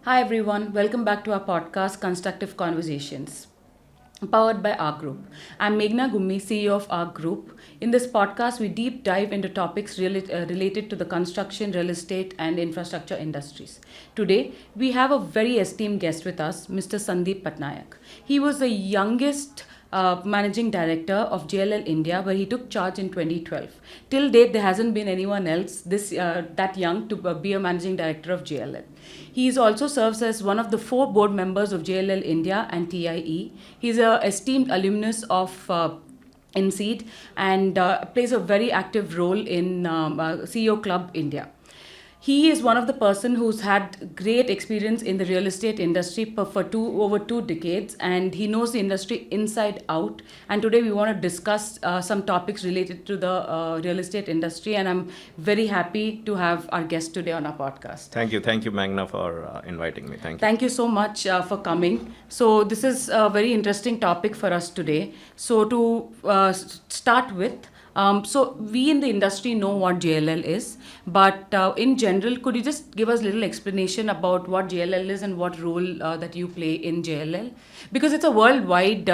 Hi everyone, welcome back to our podcast Constructive Conversations, powered by Ark Group. I'm Meghna Gummi, CEO of Ark Group. In this podcast, we deep dive into topics related to the construction, real estate, and infrastructure industries. Today, we have a very esteemed guest with us, Mr. Sandip Patnaik. He was the youngest managing director of JLL India, where he took charge in 2012. Till date, there hasn't been anyone else that young to be a managing director of JLL. He is also serves as one of the 4 board members of JLL India and TIE. He's an esteemed alumnus of INSEED and plays a very active role in CEO Club India. He is one of the person who's had great experience in the real estate industry for over 2 decades, and he knows the industry inside out. And today we want to discuss some topics related to the real estate industry, and I'm very happy to have our guest today on our podcast. Thank you, Meghna, for inviting me. Thank you. Thank you so much for coming. So this is a very interesting topic for us today. So to start with, so we in the industry know what JLL is, but in general, could you just give us a little explanation about what JLL is and what role that you play in JLL? Because it's a worldwide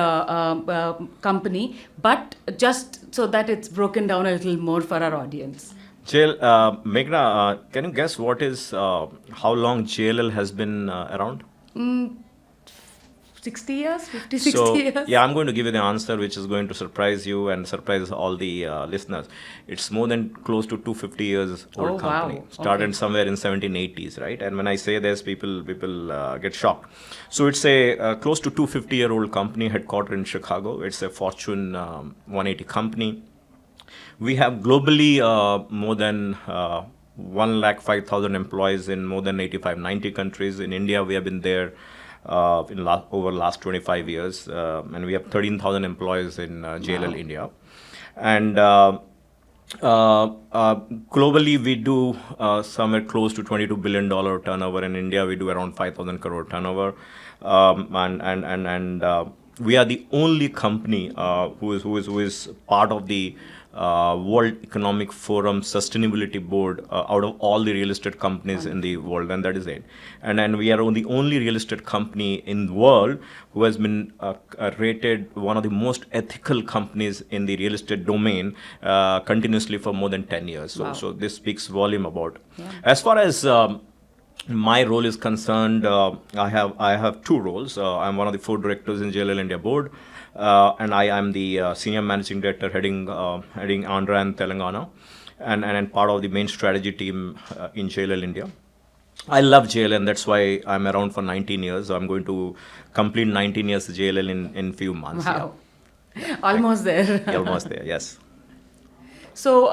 company, but just so that it's broken down a little more for our audience. Meghna, can you guess what is how long JLL has been around? 60 years, 50, 60 years? Yeah, I'm going to give you the answer which is going to surprise you and surprise all the listeners. It's more than close to 250 years old company. Wow. Started somewhere in 1780s, right? And when I say this, people get shocked. So it's a close to 250-year-old company headquartered in Chicago. It's a Fortune 180 company. We have globally more than 105,000 employees in more than 90 countries. In India, we have been there over last 25 years, and we have 13,000 employees in JLL India. And globally, we do somewhere close to $22 billion turnover. In India, we do around 5,000 crore turnover, and we are the only company who is part of the World Economic Forum Sustainability Board out of all the real estate companies in the world, and that is it. And we are the only real estate company in the world who has been rated one of the most ethical companies in the real estate domain continuously for more than 10 years. So this speaks volume about. Yeah. As far as my role is concerned, I have 2 roles. I'm one of the 4 directors in JLL India board. And I am the senior managing director heading Andhra and Telangana, and part of the main strategy team in JLL India. I love JLL, and that's why I'm around for 19 years. So I'm going to complete 19 years JLL in few months. Wow. Yeah. Almost there. Almost there, yes. So,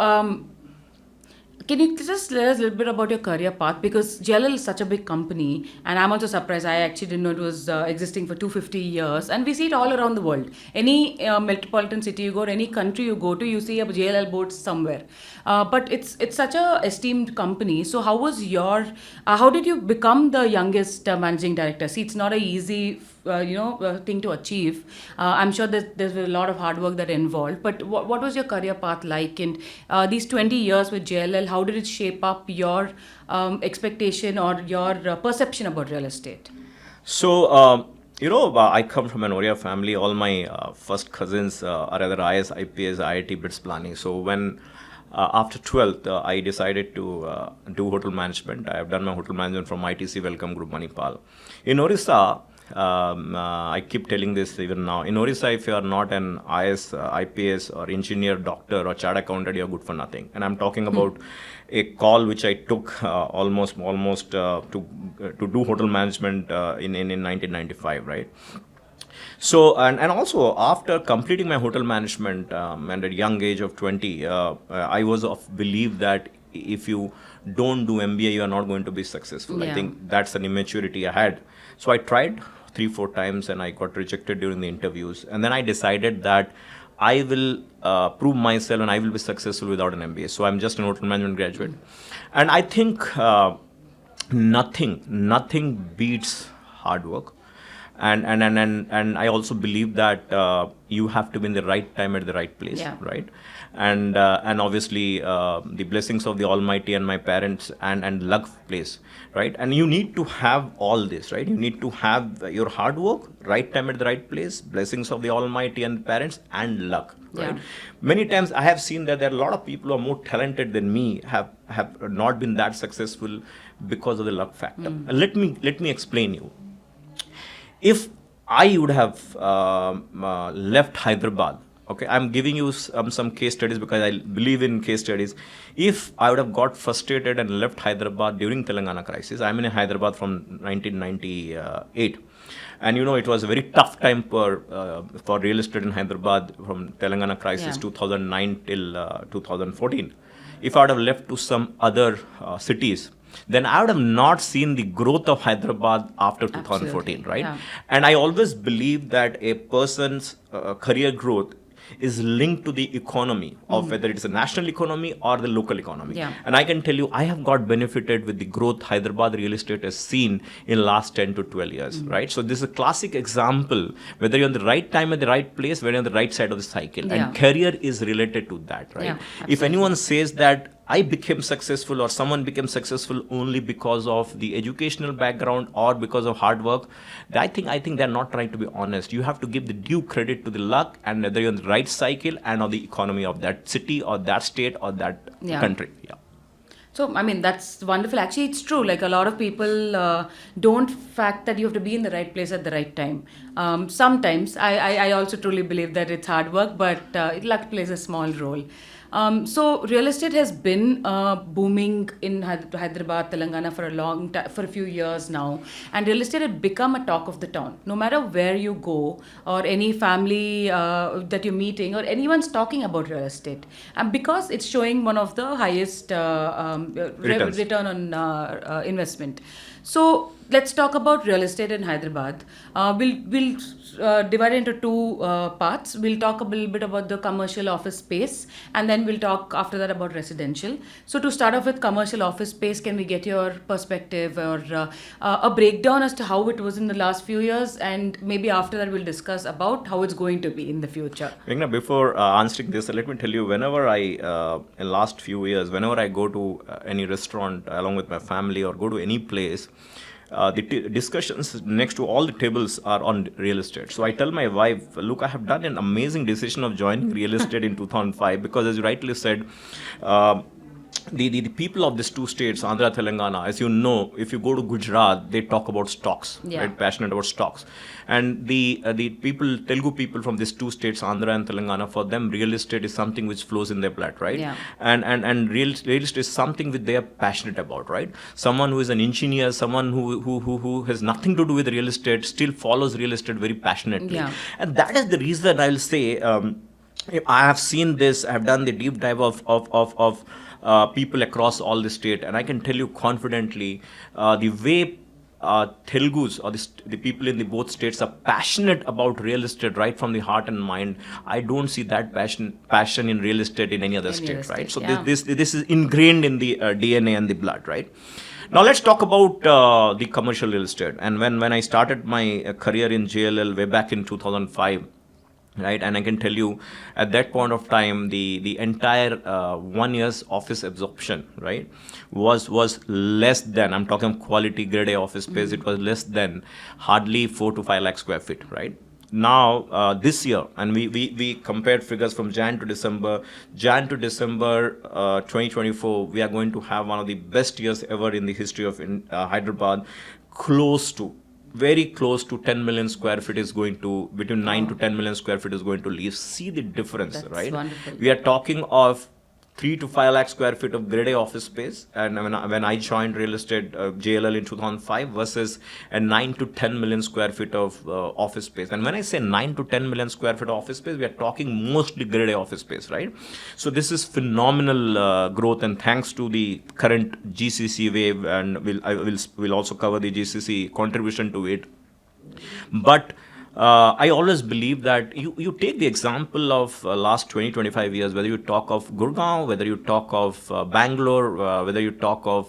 can you just let us a little bit about your career path? Because JLL is such a big company, and I'm also surprised. I actually didn't know it was existing for 250 years, and we see it all around the world. Any metropolitan city you go, any country you go to, you see a JLL board somewhere. But it's such a esteemed company. So how was how did you become the youngest managing director? See, it's not an easy thing to achieve. I'm sure that there's a lot of hard work that involved. But what was your career path like? And these 20 years with JLL, how did it shape up your expectation or your perception about real estate? So, I come from an Oriya family. All my first cousins are either IS, IPS, IIT, BITS planning. So when after 12th, I decided to do hotel management. I have done my hotel management from ITC Welcome Group, Manipal. In Orissa, I keep telling this even now. In Orissa, if you are not an IS, IPS or engineer, doctor or chartered accountant, you are good for nothing. And I'm talking about a call which I took almost to do hotel management in 1995, right? So, and also after completing my hotel management and at a young age of 20, I was of belief that if you don't do MBA, you are not going to be successful. Yeah. I think that's an immaturity I had. So I tried 3-4 times and I got rejected during the interviews. And then I decided that I will prove myself and I will be successful without an MBA. So I'm just an hotel management graduate. And I think nothing beats hard work. and I also believe that you have to be in the right time at the right place, Yeah. right? And obviously the blessings of the Almighty and my parents and luck plays, right? And you need to have all this, right? You need to have your hard work, right time at the right place, blessings of the Almighty and parents, and luck, right? Yeah. Many times I have seen that there are a lot of people who are more talented than me have not been that successful because of the luck factor. And let me explain you. If I would have left Hyderabad, okay, I'm giving you some case studies because I believe in case studies. If I would have got frustrated and left Hyderabad during Telangana crisis, I'm in Hyderabad from 1998, and it was a very tough time for real estate in Hyderabad from Telangana crisis, Yeah. 2009 till 2014. If I would have left to some other cities, then I would have not seen the growth of Hyderabad after 2014, Absolutely, right? yeah. And I always believe that a person's career growth is linked to the economy of whether it's a national economy or the local economy. Yeah. And I can tell you, I have got benefited with the growth Hyderabad real estate has seen in last 10 to 12 years, right? So this is a classic example, whether you're on the right time at the right place, when you're on the right side of the cycle. Yeah. And career is related to that, right? Yeah, If absolutely. anyone says that I became successful or someone became successful only because of the educational background or because of hard work, I think they're not trying to be honest. You have to give the due credit to the luck and whether you're in the right cycle and of the economy of that city or that state or that Yeah. country. Yeah. So, I mean, that's wonderful. Actually, it's true. Like a lot of people don't fact that you have to be in the right place at the right time. Sometimes, I also truly believe that it's hard work, but luck plays a small role. So, real estate has been booming in Hyderabad, Telangana for a long time, for a few years now, and real estate had become a talk of the town. No matter where you go, or any family that you're meeting, or anyone's talking about real estate, and because it's showing one of the highest Returns. return on investment. So let's talk about real estate in Hyderabad. We'll divide it into two parts. We'll talk a little bit about the commercial office space, and then we'll talk after that about residential. So to start off with commercial office space, can we get your perspective or a breakdown as to how it was in the last few years, and maybe after that we'll discuss about how it's going to be in the future. Meghna, before answering this, let me tell you, whenever in last few years, whenever I go to any restaurant along with my family or go to any place, the discussions next to all the tables are on real estate. So I tell my wife, look, I have done an amazing decision of joining real estate in 2005 because, as you rightly said, the people of these two states, Andhra, Telangana, as you know, if you go to Gujarat, they talk about stocks, Yeah. right? Passionate about stocks. And the people, Telugu people from these two states, Andhra and Telangana, for them, real estate is something which flows in their blood, right? Yeah. And real estate is something which they are passionate about, right? Someone who is an engineer, someone who has nothing to do with real estate, still follows real estate very passionately. Yeah. And that is the reason I'll say, I have seen this, I have done the deep dive of people across all the state, and I can tell you confidently, the way Telugus or the people in the both states are passionate about real estate right from the heart and mind. I don't see that passion in real estate in any other Any state, other right? state, So yeah. this is ingrained in the DNA and the blood, right? Now let's talk about the commercial real estate. And when I started my career in JLL way back in 2005, right, and I can tell you at that point of time the entire 1 year's office absorption, right, was less than, I'm talking quality grade A office space, it was less than hardly 4 to 5 lakh square feet, right? Now this year, and we compared figures from Jan to December 2024, we are going to have one of the best years ever in the history of Hyderabad. Very close to 10 million square feet is going to, between 9 to 10 million square feet is going to leave. See the difference, That's right? wonderful. We are talking of 3 to 5 lakh square feet of grade A office space, and when I joined real estate JLL in 2005 versus a 9 to 10 million square feet of office space. And when I say 9 to 10 million square feet of office space, we are talking mostly grade A office space, right? So this is phenomenal growth, and thanks to the current GCC wave, and we'll also cover the GCC contribution to it. But I always believe that you take the example of last 20, 25 years, whether you talk of Gurgaon, whether you talk of Bangalore, whether you talk of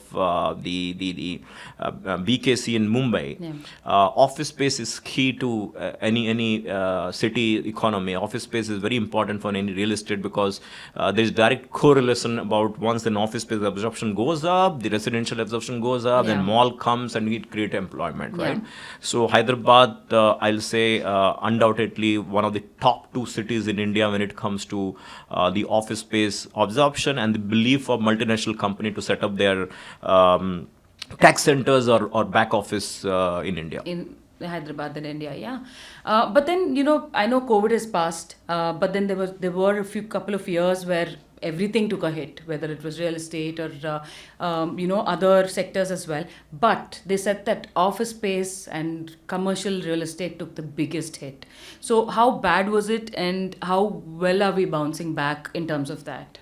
the BKC in Mumbai. Yeah. Office space is key to any city economy. Office space is very important for any real estate because there is direct correlation about once an office space absorption goes up, the residential absorption goes up, Yeah. then mall comes and it create employment, right? Yeah. So Hyderabad, I'll say undoubtedly one of the top two cities in India when it comes to the office space absorption and the belief of multinational company to set up their tax centers or back office in India. In Hyderabad in India, yeah. But then I know COVID has passed, but then there were a couple of years where everything took a hit, whether it was real estate or other sectors as well. But they said that office space and commercial real estate took the biggest hit. So how bad was it, and how well are we bouncing back in terms of that?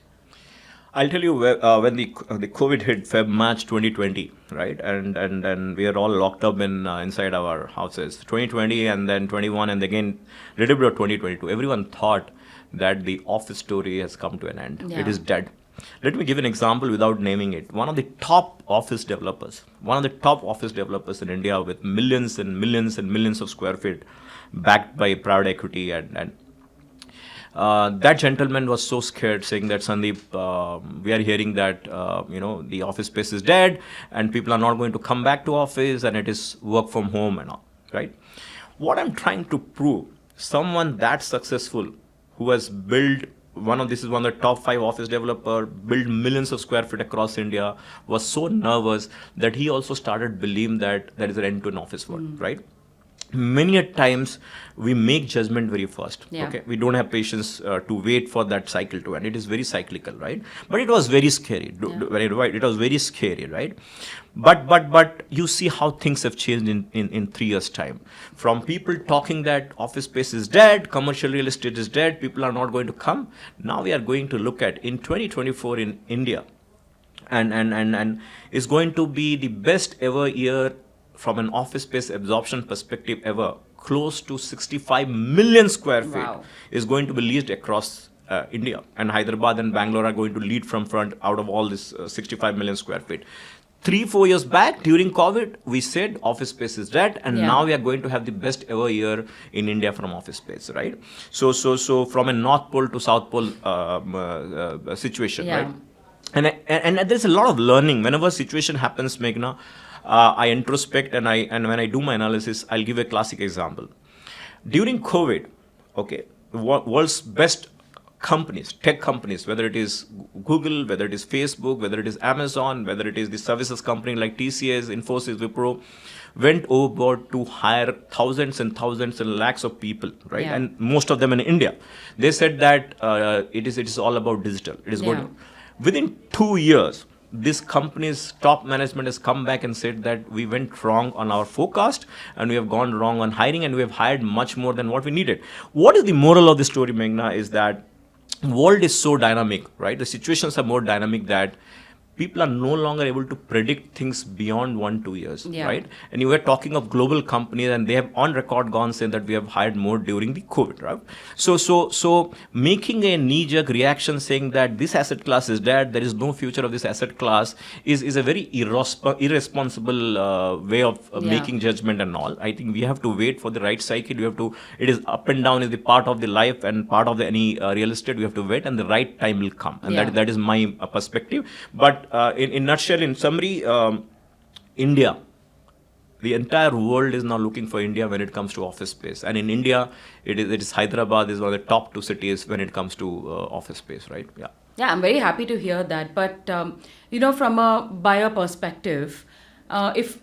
I'll tell you when the COVID hit March 2020, right, and we are all locked up inside our houses. 2020 and then 21 and again little bit of 2022. Everyone thought that the office story has come to an end. Yeah. It is dead. Let me give an example without naming it. One of the top office developers in India with millions and millions and millions of square feet backed by private equity and that gentleman was so scared, saying that Sandip, we are hearing that the office space is dead and people are not going to come back to office and it is work from home and all. Right? What I'm trying to prove, someone that successful who has built this is one of the top 5 office developer, built millions of square feet across India, was so nervous that he also started believing that there is an end to an office world, right? Many a times we make judgment very fast. Yeah. Okay, we don't have patience to wait for that cycle to end. It is very cyclical, right? But it was very scary. It was very scary, right? But you see how things have changed in 3 years' time. From people talking that office space is dead, commercial real estate is dead, people are not going to come. Now we are going to look at in 2024 in India, and is going to be the best ever year from an office space absorption perspective ever. Close to 65 million square feet Wow. is going to be leased across India, and Hyderabad and Bangalore are going to lead from front out of all this 65 million square feet. 3-4 years back during COVID, we said office space is dead, and Yeah. now we are going to have the best ever year in India from office space, right? So from a North Pole to South Pole situation, Yeah. right? And there's a lot of learning whenever a situation happens, Meghna. I introspect and when I do my analysis, I'll give a classic example. During COVID, okay, the world's best companies, tech companies, whether it is Google, whether it is Facebook, whether it is Amazon, whether it is the services company like TCS, Infosys, Wipro, went overboard to hire thousands and thousands and lakhs of people, right? Yeah. And most of them in India. They said that it is all about digital. It is Yeah. going to, within 2 years, this company's top management has come back and said that we went wrong on our forecast and we have gone wrong on hiring and we have hired much more than what we needed. What is the moral of the story, Meghna, is that world is so dynamic, right? The situations are more dynamic that people are no longer able to predict things beyond 1-2 years, Yeah. right? And you were talking of global companies, and they have on record gone saying that we have hired more during the COVID, right? So making a knee-jerk reaction saying that this asset class is dead, there is no future of this asset class, is a very irresponsible way of Yeah. making judgment and all. I think we have to wait for the right cycle. It is up and down is the part of the life and part of any real estate. We have to wait, and the right time will come, and Yeah. that is my perspective. But in nutshell, in summary, India, the entire world is now looking for India when it comes to office space, and in India, it is Hyderabad is one of the top 2 cities when it comes to office space, right? Yeah. Yeah, I'm very happy to hear that. But from a buyer perspective, if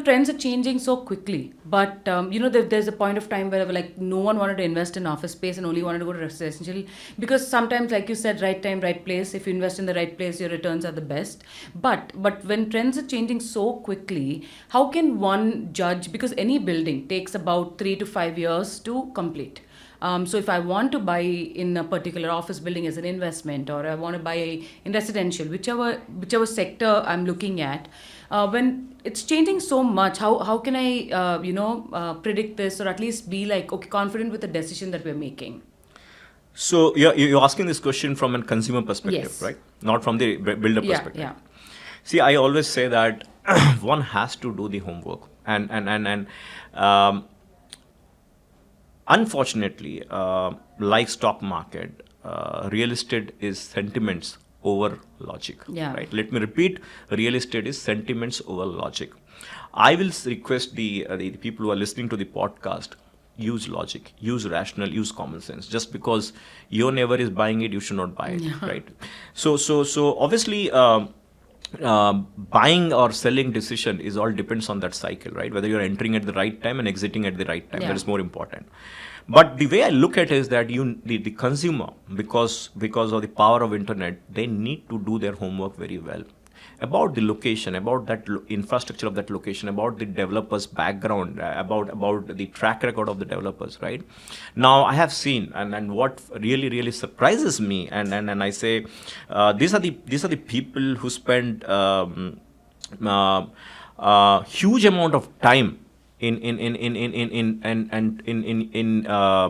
trends are changing so quickly, but there's a point of time where like no one wanted to invest in office space and only wanted to go to residential, because sometimes, like you said, right time, right place. If you invest in the right place, your returns are the best. But when trends are changing so quickly, how can one judge? Because any building takes about 3 to 5 years to complete. So if I want to buy in a particular office building as an investment, or I want to buy in residential, whichever sector I'm looking at, when it's changing so much, how can I predict this, or at least be like, okay, confident with the decision that we're making? So you're asking this question from a consumer perspective, Yes. right? Not from the builder Yeah, perspective. yeah. See, I always say that one has to do the homework, and unfortunately, like stock market, real estate is sentiments over logic. Yeah. Right. Let me repeat: real estate is sentiments over logic. I will request the people who are listening to the podcast, use logic, use rational, use common sense. Just because your neighbor is buying it, you should not buy it. Yeah. Right. So obviously. Buying or selling decision is all depends on that cycle, right? Whether you're entering at the right time and exiting at the right time, Yeah. that is more important. But the way I look at it is that the consumer, because of the power of internet, they need to do their homework very well about the location, about that infrastructure of that location, about the developer's background, about the track record of the developers, right? Now I have seen, and what really surprises me, and I say, these are the people who spend huge amount of time in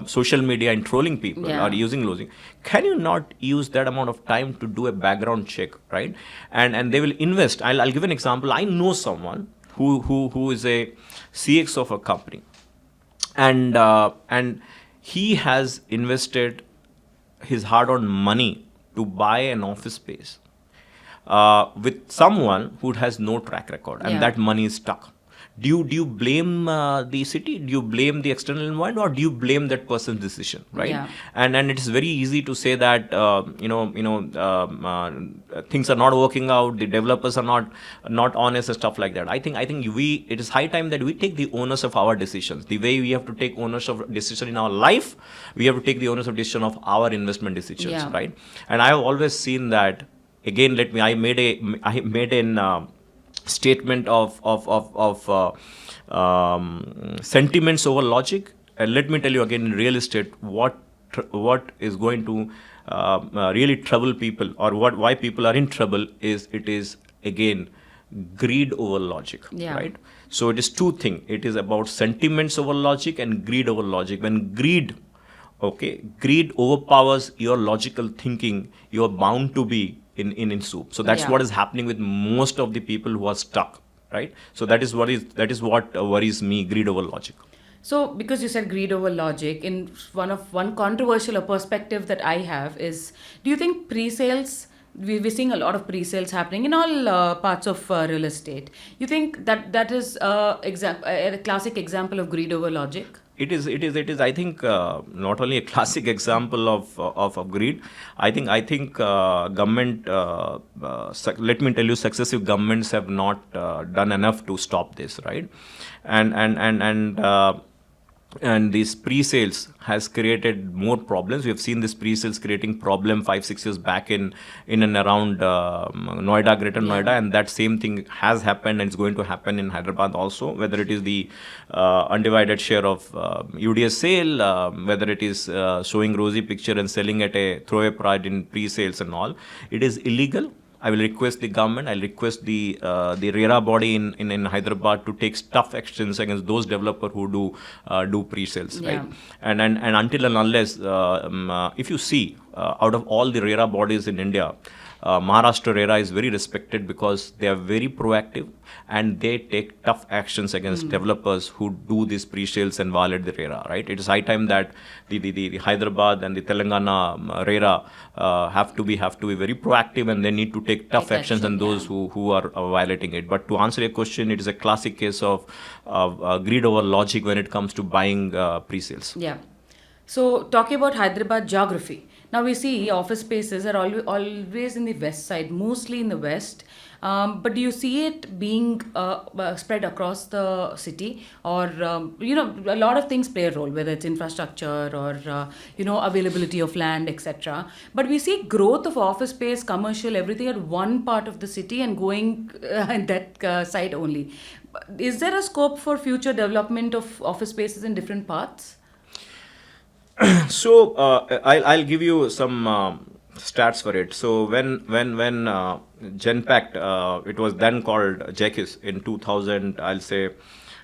social media and trolling people, Yeah. or using losing. Can you not use that amount of time to do a background check, right? And they will invest. I'll give an example. I know someone who is a CX of a company, and he has invested his hard-earned money to buy an office space with someone who has no track record, and Yeah. that money is stuck. Do you blame the city? Do you blame the external environment, or do you blame that person's decision, right? Yeah. And it is very easy to say that things are not working out, the developers are not honest and stuff like that. I think it is high time that we take the onus of our decisions. The way we have to take ownership of decision in our life, we have to take the onus of decision of our investment decisions, Yeah. right? And I have always seen that. Again, I made an statement of sentiments over logic. And let me tell you again, in real estate, what is going to really trouble people, or why people are in trouble, is it is again greed over logic. Yeah. Right? So it is two things. It is about sentiments over logic and greed over logic. When greed overpowers your logical thinking, you are bound to be in soup. So that's Yeah. what is happening with most of the people who are stuck, right? So that is what worries me: greed over logic. So, because you said greed over logic, in one controversial perspective that I have is, do you think pre-sales? We're seeing a lot of pre-sales happening in all parts of real estate. You think that is a classic example of greed over logic? It is. I think not only a classic example of greed. I think government. Let me tell you, successive governments have not done enough to stop this, right? And these pre-sales has created more problems. We have seen this pre-sales creating problem 5-6 years back in and around Noida, Greater Noida, and that same thing has happened, and it's going to happen in Hyderabad also. Whether it is the undivided share of UDS sale, whether it is showing rosy picture and selling at a throwaway price in pre-sales and all, it is illegal. I will request the government, I'll request the RERA body in Hyderabad to take tough actions against those developers who do pre-sales, Yeah. right? And until and unless, if you see, out of all the RERA bodies in India, Maharashtra RERA is very respected because they are very proactive and they take tough actions against developers who do these pre-sales and violate the RERA, right? It is high time that the Hyderabad and the Telangana RERA have to be very proactive, and they need to take tough Take actions on action, those who are violating it. But to answer your question, it is a classic case of greed over logic when it comes to buying pre-sales. Yeah. So, talking about Hyderabad geography, now we see office spaces are always in the west side, mostly in the west. But do you see it being spread across the city, or a lot of things play a role, whether it's infrastructure or availability of land, etc. But we see growth of office space, commercial, everything at one part of the city and going in that side only. Is there a scope for future development of office spaces in different parts? So I'll give you some stats for it. So when Genpact, it was then called Jekis in 2000, I'll say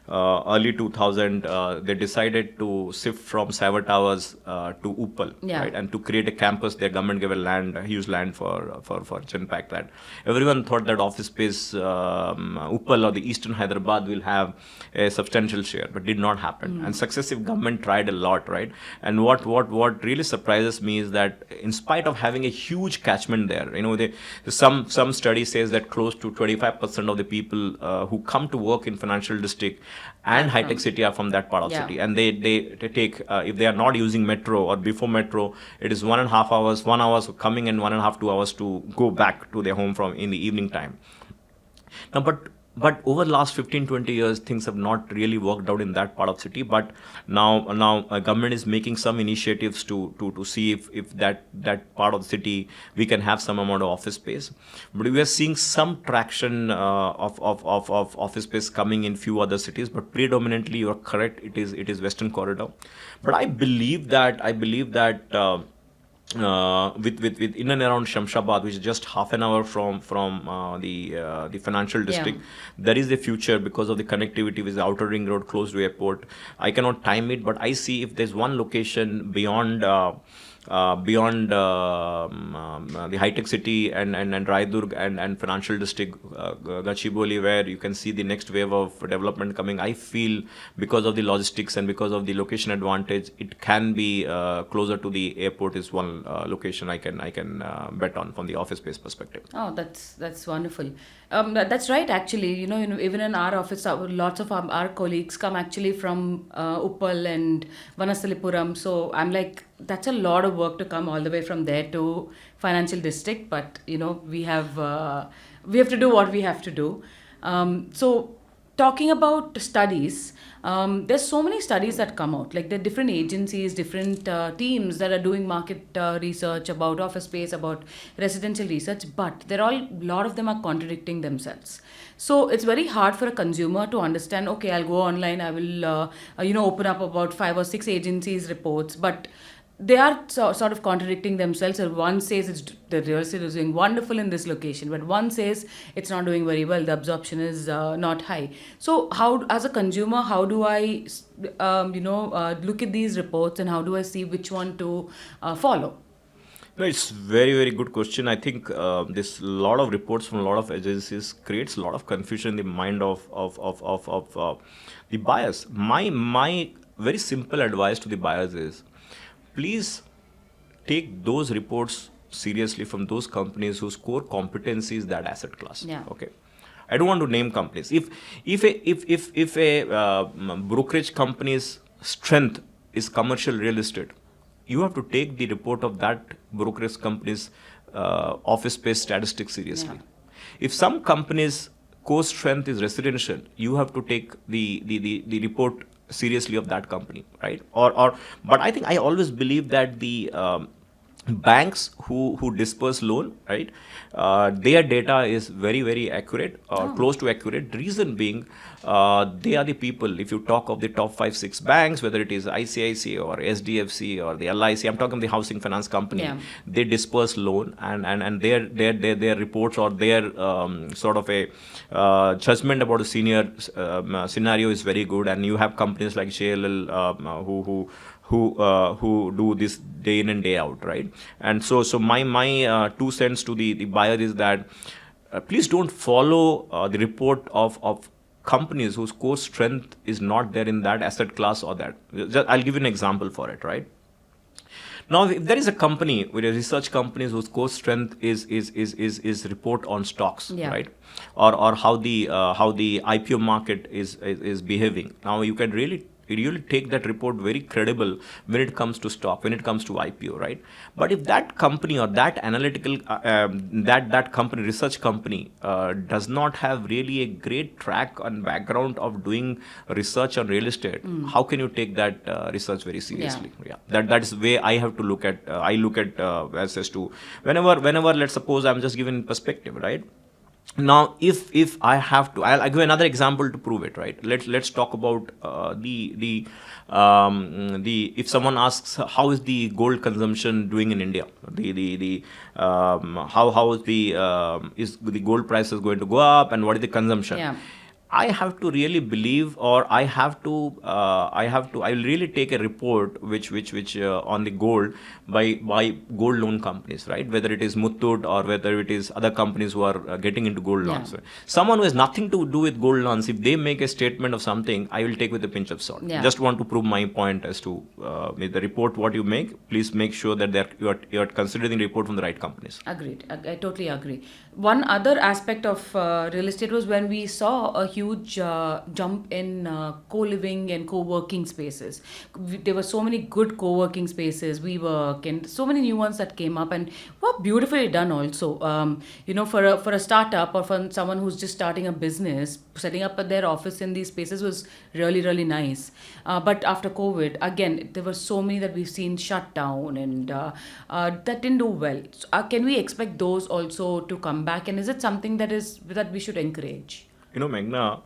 early 2000, they decided to shift from Cyber Towers to Uppal, Yeah. right, and to create a campus. Their government gave a huge land for Genpact. That everyone thought that office space, Uppal or the eastern Hyderabad will have a substantial share, but did not happen. And successive government tried a lot, right? And what really surprises me is that in spite of having a huge catchment there, some study says that close to 25% of the people who come to work in financial district and high tech city are from that part of Yeah. city, and they take if they are not using metro or before metro, it is 1.5 hours, 1 hour coming and 1.5 2 hours to go back to their home from in the evening time. Now, but over the last 15-20 years, things have not really worked out in that part of city. But now government is making some initiatives to see if that part of the city we can have some amount of office space. But we are seeing some traction of office space coming in few other cities. But predominantly, you are correct. It is Western Corridor. But I believe that. With in and around Shamshabad, which is just half an hour from the financial district, there is a future because of the connectivity with the outer ring road close to airport. I cannot time it, but I see if there's one location beyond the high-tech city and Raidurg and financial district, Gachibowli, where you can see the next wave of development coming. I feel because of the logistics and because of the location advantage, it can be closer to the airport is one location I can bet on from the office space perspective. Oh, that's wonderful. That's right. Actually, even in our office, lots of our colleagues come actually from Uppal and Vanasalipuram. So I'm like, that's a lot of work to come all the way from there to financial district. But we have to do what we have to do. So talking about studies, there's so many studies that come out. Like there are different agencies, different teams that are doing market research about office space, about residential research, but a lot of them are contradicting themselves. So it's very hard for a consumer to understand, okay, I'll go online, I will open up about 5 or 6 agencies reports, but they are sort of contradicting themselves. And one says the real estate is doing wonderful in this location, but one says it's not doing very well, the absorption is not high. So how, as a consumer, how do I look at these reports, and how do I see which one to follow? No, it's very, very good question. I think this lot of reports from a lot of agencies creates a lot of confusion in the mind of the buyers. My very simple advice to the buyers is, please take those reports seriously from those companies whose core competency is that asset class. Yeah. Okay. I don't want to name companies. If a brokerage company's strength is commercial real estate, you have to take the report of that brokerage company's office space statistics seriously. Yeah. If some company's core strength is residential, you have to take the report seriously of that company, right? But I think I always believe that the banks who disperse loan, right, their data is very, very accurate, close to accurate. Reason being, they are the people. If you talk of the top 5-6 banks, whether it is ICICI or SDFC or the LIC, I'm talking of the housing finance company. Yeah. They disperse loan, and their reports or their sort of a judgment about a senior scenario is very good. And you have companies like JLL who do this day in and day out, right? And so my 2 cents to the buyer is that please don't follow the report of companies whose core strength is not there in that asset class or that. I'll give you an example for it, right? Now, if there is a company with a research companies whose core strength is report on stocks, Yeah. right, or how the IPO market is behaving. Now, you can really take that report very credible when it comes to stock, when it comes to IPO, right? But if that company or that analytical that company, research company, does not have really a great track and background of doing research on real estate, how can you take that research very seriously? Yeah, that is the way I have to look at. I look at as to whenever let's suppose I'm just giving perspective, right? Now, if I have to, I'll give another example to prove it. Right? Let's talk about the if someone asks how is the gold consumption doing in India, the how is the gold prices going to go up, and what is the consumption? Yeah. I have to really believe, or I will really take a report which on the gold by gold loan companies, right? Whether it is Muthoot or whether it is other companies who are getting into gold Yeah. loans. Someone who has nothing to do with gold loans, if they make a statement of something, I will take with a pinch of salt. Yeah. Just want to prove my point as to with the report what you make. Please make sure that you are considering the report from the right companies. Agreed. I totally agree. One other aspect of real estate was when we saw a huge jump in co-living and co-working spaces. There were so many good co-working spaces, WeWork, and so many new ones that came up, and were beautifully done also. For a startup or for someone who's just starting a business, setting up their office in these spaces was really, really nice. But after COVID, again, there were so many that we've seen shut down, and that didn't do well. So, can we expect those also to come back? And is it something that we should encourage? Meghna,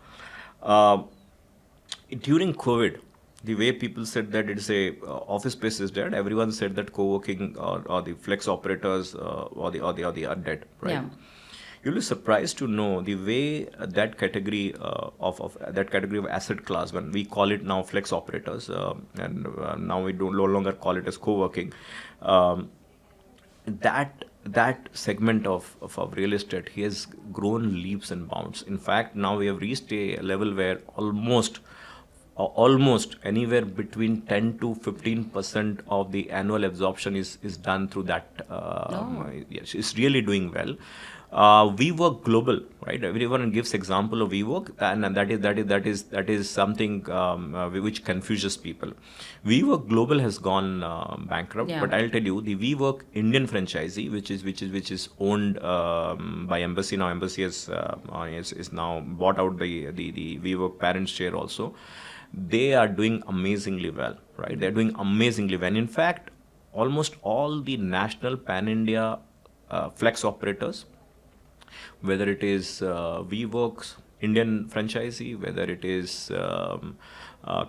uh, during COVID, the way people said that it's a office space is dead, everyone said that co-working or the flex operators or the are dead, right? Yeah. You'll be surprised to know the way that category of that category of asset class, when we call it now flex operators, and now we don't no longer call it as co-working. Um, that segment of real estate, he has grown leaps and bounds. In fact, now we have reached a level where almost anywhere between 10 to 15% of the annual absorption is done through that. Yes, it's really doing well. We work global, right? Everyone gives example of WeWork, and that is something which confuses people. WeWork Global has gone bankrupt, Yeah. but I'll tell you, the WeWork Indian franchisee, which is owned by Embassy now. Embassy is now bought out the WeWork parent share also. They are doing amazingly well, right? They're doing amazingly well. In fact, almost all the national pan-India flex operators, whether it is WeWorks Indian franchisee, whether it is a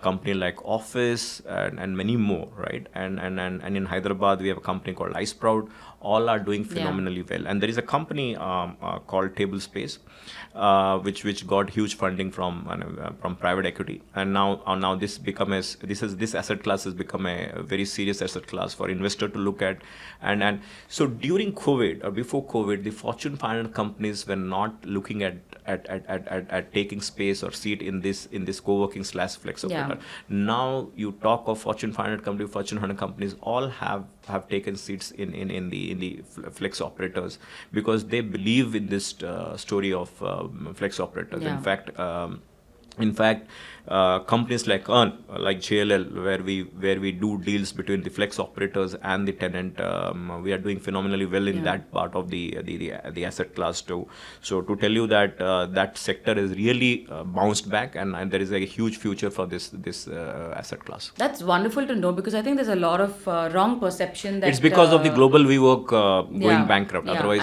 company like Office and many more, right? And in Hyderabad we have a company called iSprout. All are doing phenomenally well. And there is a company called Table Space, which got huge funding from private equity, and now this asset class has become a very serious asset class for investor to look at, and so during COVID or before COVID, the Fortune 500 companies were not looking at taking space or seat in this co-working / flex operator. Now you talk of Fortune 500 company, Fortune 100 companies, all have taken seats in the flex operators, because they believe in this story of flex operators. Yeah. In fact, companies like like JLL, where we do deals between the flex operators and the tenant, we are doing phenomenally well in that part of the asset class too. So to tell you that that sector is really bounced back, and there is a huge future for this asset class. That's wonderful to know, because I think there's a lot of wrong perception that It's because of the global WeWork going bankrupt. Yeah. Otherwise,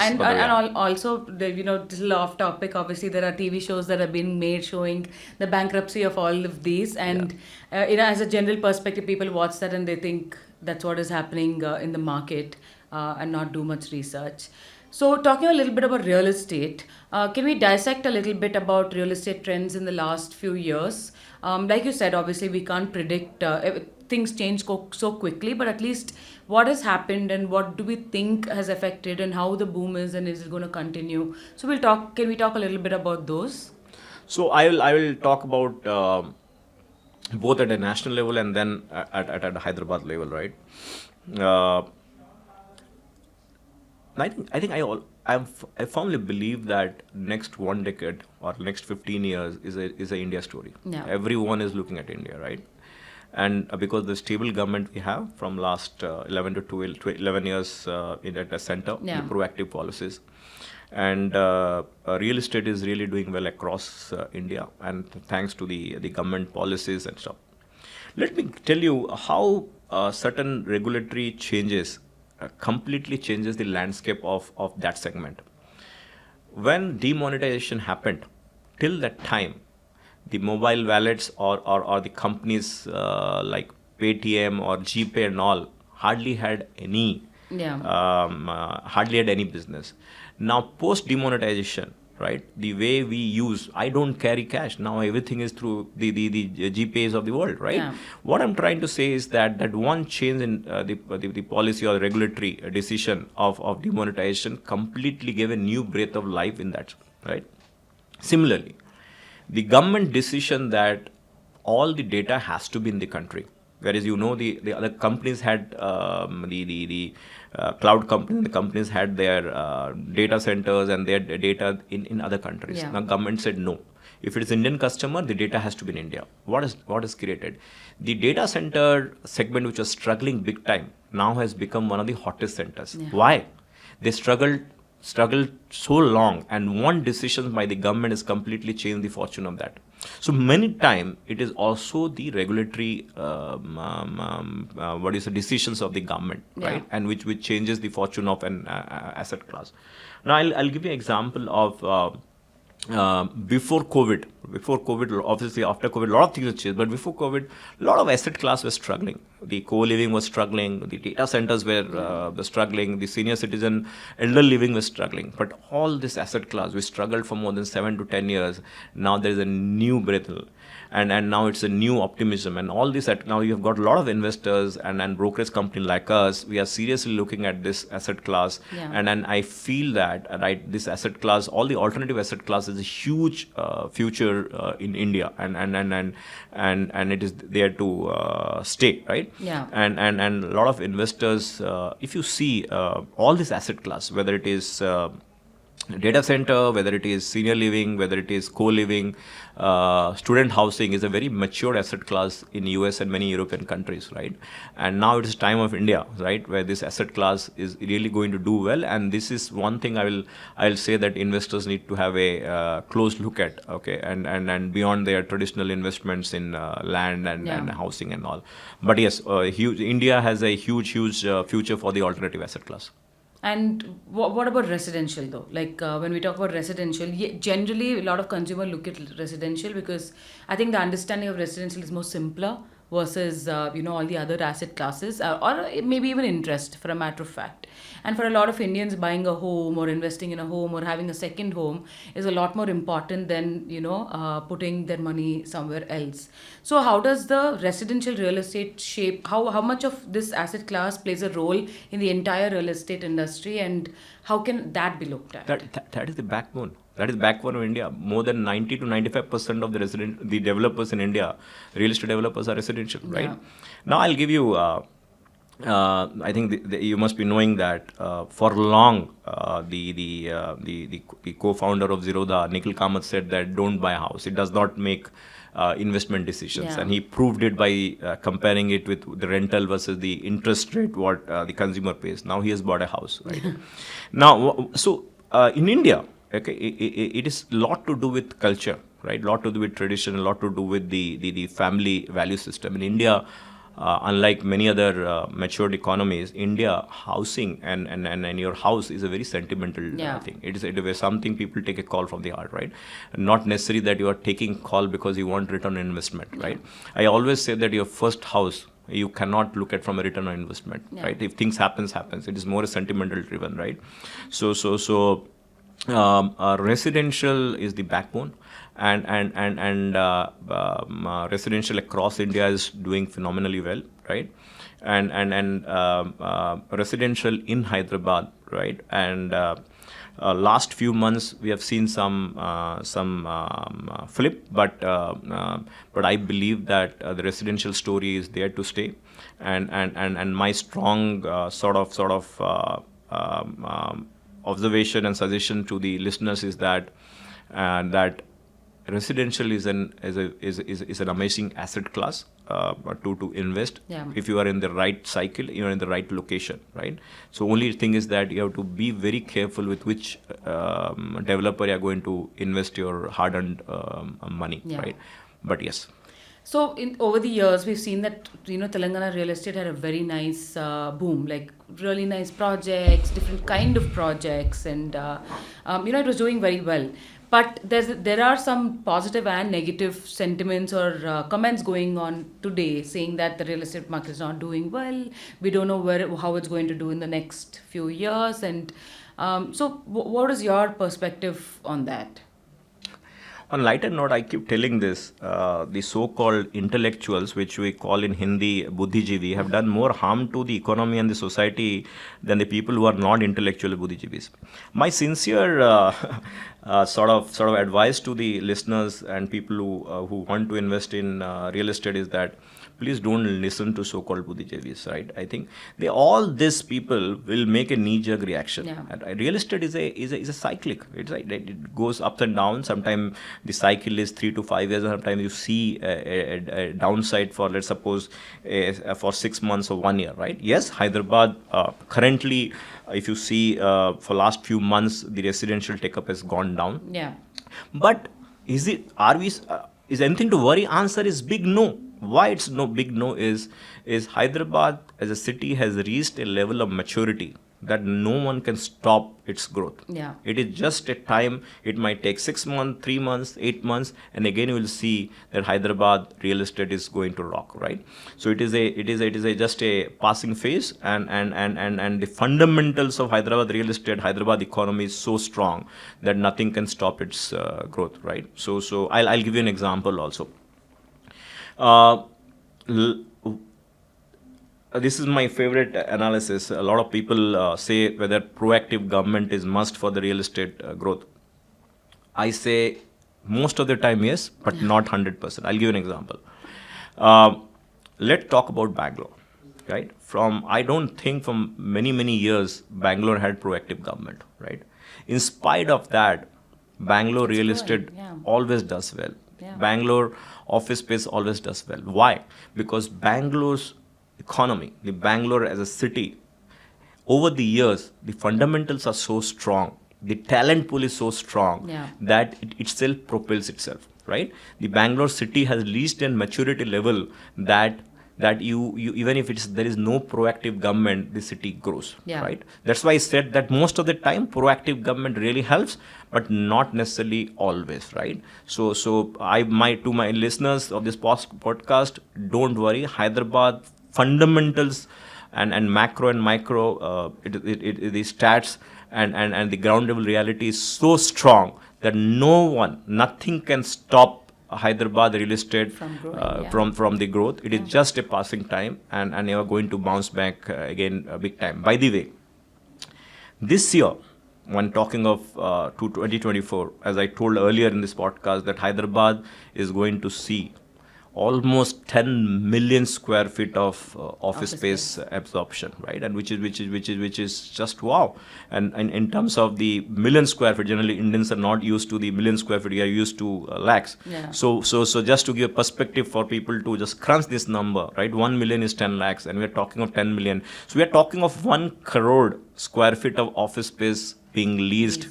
Also, this is off topic. Obviously, there are TV shows that have been made showing the bankruptcy of all of these, and as a general perspective, people watch that and they think that's what is happening in the market, and not do much research. So, talking a little bit about real estate, can we dissect a little bit about real estate trends in the last few years? Like you said, obviously, we can't predict things change so quickly, but at least what has happened and what do we think has affected, and how the boom is, and is it going to continue? So, Can we talk a little bit about those? So I will talk about both at a national level and then at a Hyderabad level, right? Uh, I firmly believe that next one decade or next 15 years is a India story. Yeah. Everyone is looking at India, right? And because the stable government we have from last 11 to 11 years at the center, the proactive policies. And real estate is really doing well across India, and thanks to the government policies and stuff. Let me tell you how certain regulatory changes completely changes the landscape of that segment. when demonetization happened, till that time, the mobile wallets or the companies like Paytm or GPay and all hardly had any Yeah. hardly had any business. Now post demonetization, right? The way we use, I don't carry cash now. Everything is through the GPAs of the world, right? Yeah. What I'm trying to say is that one change in the policy or regulatory decision of demonetization completely gave a new breath of life in that, right? Similarly, the government decision that all the data has to be in the country, whereas the other companies had the cloud companies, the companies had their data centers and their data in other countries. Yeah. Now government said no. If it is Indian customer, the data has to be in India. What is created? The data center segment, which was struggling big time, now has become one of the hottest centers. Yeah. Why? They struggled so long, and one decision by the government has completely changed the fortune of that. So many time it is also the regulatory decisions of the government, right? And which changes the fortune of an asset class. Now I'll give you an example of before COVID, obviously after COVID, a lot of things have changed. But before COVID, a lot of asset class was struggling. The co-living was struggling. The data centers were struggling. The senior citizen, elder living was struggling. But all this asset class, we struggled for more than 7 to 10 years. Now there is a new breath. And now it's a new optimism. And all this, now you have got a lot of investors and brokerage company like us. We are seriously looking at this asset class. Yeah. And I feel that, right, this asset class, all the alternative asset class is a huge future in India, and it is there to stay, right? Yeah. And a lot of investors, if you see all this asset class, whether it is data center, whether it is senior living, whether it is co-living, student housing is a very mature asset class in US and many European countries, right? And now it is time of India, right, where this asset class is really going to do well. And this is one thing I'll say that investors need to have a close look at, okay, and beyond their traditional investments in land and housing and all. But yes, India has a huge future for the alternative asset class. And what about residential though? Like when we talk about residential, generally a lot of consumers look at residential because I think the understanding of residential is more simpler versus all the other asset classes or maybe even interest, for a matter of fact. And for a lot of Indians, buying a home or investing in a home or having a second home is a lot more important than putting their money somewhere else. So how does the residential real estate shape, how much of this asset class plays a role in the entire real estate industry, and how can that be looked at? That is the backbone. That is backbone of India. More than 90 to 95% of the developers in India, real estate developers, are residential, right? Yeah. Now I'll give you. I think you must be knowing that for long, the co-founder of Zerodha, Nikhil Kamath, said that don't buy a house. It does not make investment decisions, and he proved it by comparing it with the rental versus the interest rate what the consumer pays. Now he has bought a house, right? Now, so in India, okay, it is a lot to do with culture, right? A lot to do with tradition, a lot to do with the family value system. In India, unlike many other matured economies, India, housing and your house is a very sentimental thing. It is something people take a call from the heart, right? Not necessarily that you are taking call because you want return on investment, right? I always say that your first house, you cannot look at from a return on investment, right? If things happens. It is more a sentimental driven, right? So residential is the backbone, and residential across India is doing phenomenally well, right? And residential in Hyderabad, right? And last few months we have seen some flip, but I believe that the residential story is there to stay, and my strong observation and suggestion to the listeners is that residential is an amazing asset class to invest if you are in the right cycle, you are in the right location, right? So only thing is that you have to be very careful with which developer you are going to invest your hard-earned money, right? But yes. So over the years, we've seen that Telangana real estate had a very nice boom, like really nice projects, different kind of projects, and it was doing very well. But there are some positive and negative sentiments or comments going on today, saying that the real estate market is not doing well. We don't know how it's going to do in the next few years, and what is your perspective on that? On lighter note, I keep telling this, the so-called intellectuals, which we call in Hindi Buddhijeevi, have done more harm to the economy and the society than the people who are not intellectual Buddhijeevis. My sincere sort of advice to the listeners and people who want to invest in real estate is that please don't listen to so-called Buddhijeevis, right? I think all these people will make a knee-jerk reaction. Yeah. And real estate is a cyclic. It goes ups and downs. Sometimes the cycle is 3 to 5 years. Sometimes you see a downside for, let's suppose, for 6 months or 1 year, right? Yes, Hyderabad currently, if you see for last few months, the residential take-up has gone down. Yeah. But is anything to worry? Answer is big no. Why it's no big no is Hyderabad as a city has reached a level of maturity that no one can stop its growth. Yeah. It is just a time. It might take 6 months, 3 months, 8 months, and again you will see that Hyderabad real estate is going to rock, right? So it is just a passing phase, and the fundamentals of Hyderabad real estate, Hyderabad economy is so strong that nothing can stop its growth, right? So I'll give you an example also. This is my favorite analysis. A lot of people say whether proactive government is must for the real estate growth. I say most of the time yes, but not 100%. I'll give you an example. Let's talk about Bangalore, right? I don't think from many years Bangalore had proactive government, right? In spite of that, Bangalore real estate always does well. Yeah. Bangalore office space always does well. Why? Because Bangalore's economy, the Bangalore as a city, over the years, the fundamentals are so strong, the talent pool is so strong that it itself propels itself, right? The Bangalore city has reached a maturity level that you even if there is no proactive government, the city grows, right? That's why I said that most of the time proactive government really helps, but not necessarily always, right? So to my listeners of this podcast, don't worry. Hyderabad fundamentals and macro and micro, the stats and the ground level reality is so strong that nothing can stop Hyderabad real estate from the growth. It is just a passing time, and you are going to bounce back again big time. By the way, this year, when talking of 2024, as I told earlier in this podcast, that Hyderabad is going to see almost 10 million square feet of office space absorption, right? And which is just wow. And in terms of the million square feet, generally Indians are not used to the million square feet; we are used to lakhs. Yeah. So just to give a perspective for people to just crunch this number, right? 1 million is 10 lakhs, and we are talking of 10 million. So we are talking of 1 crore square feet of office space being leased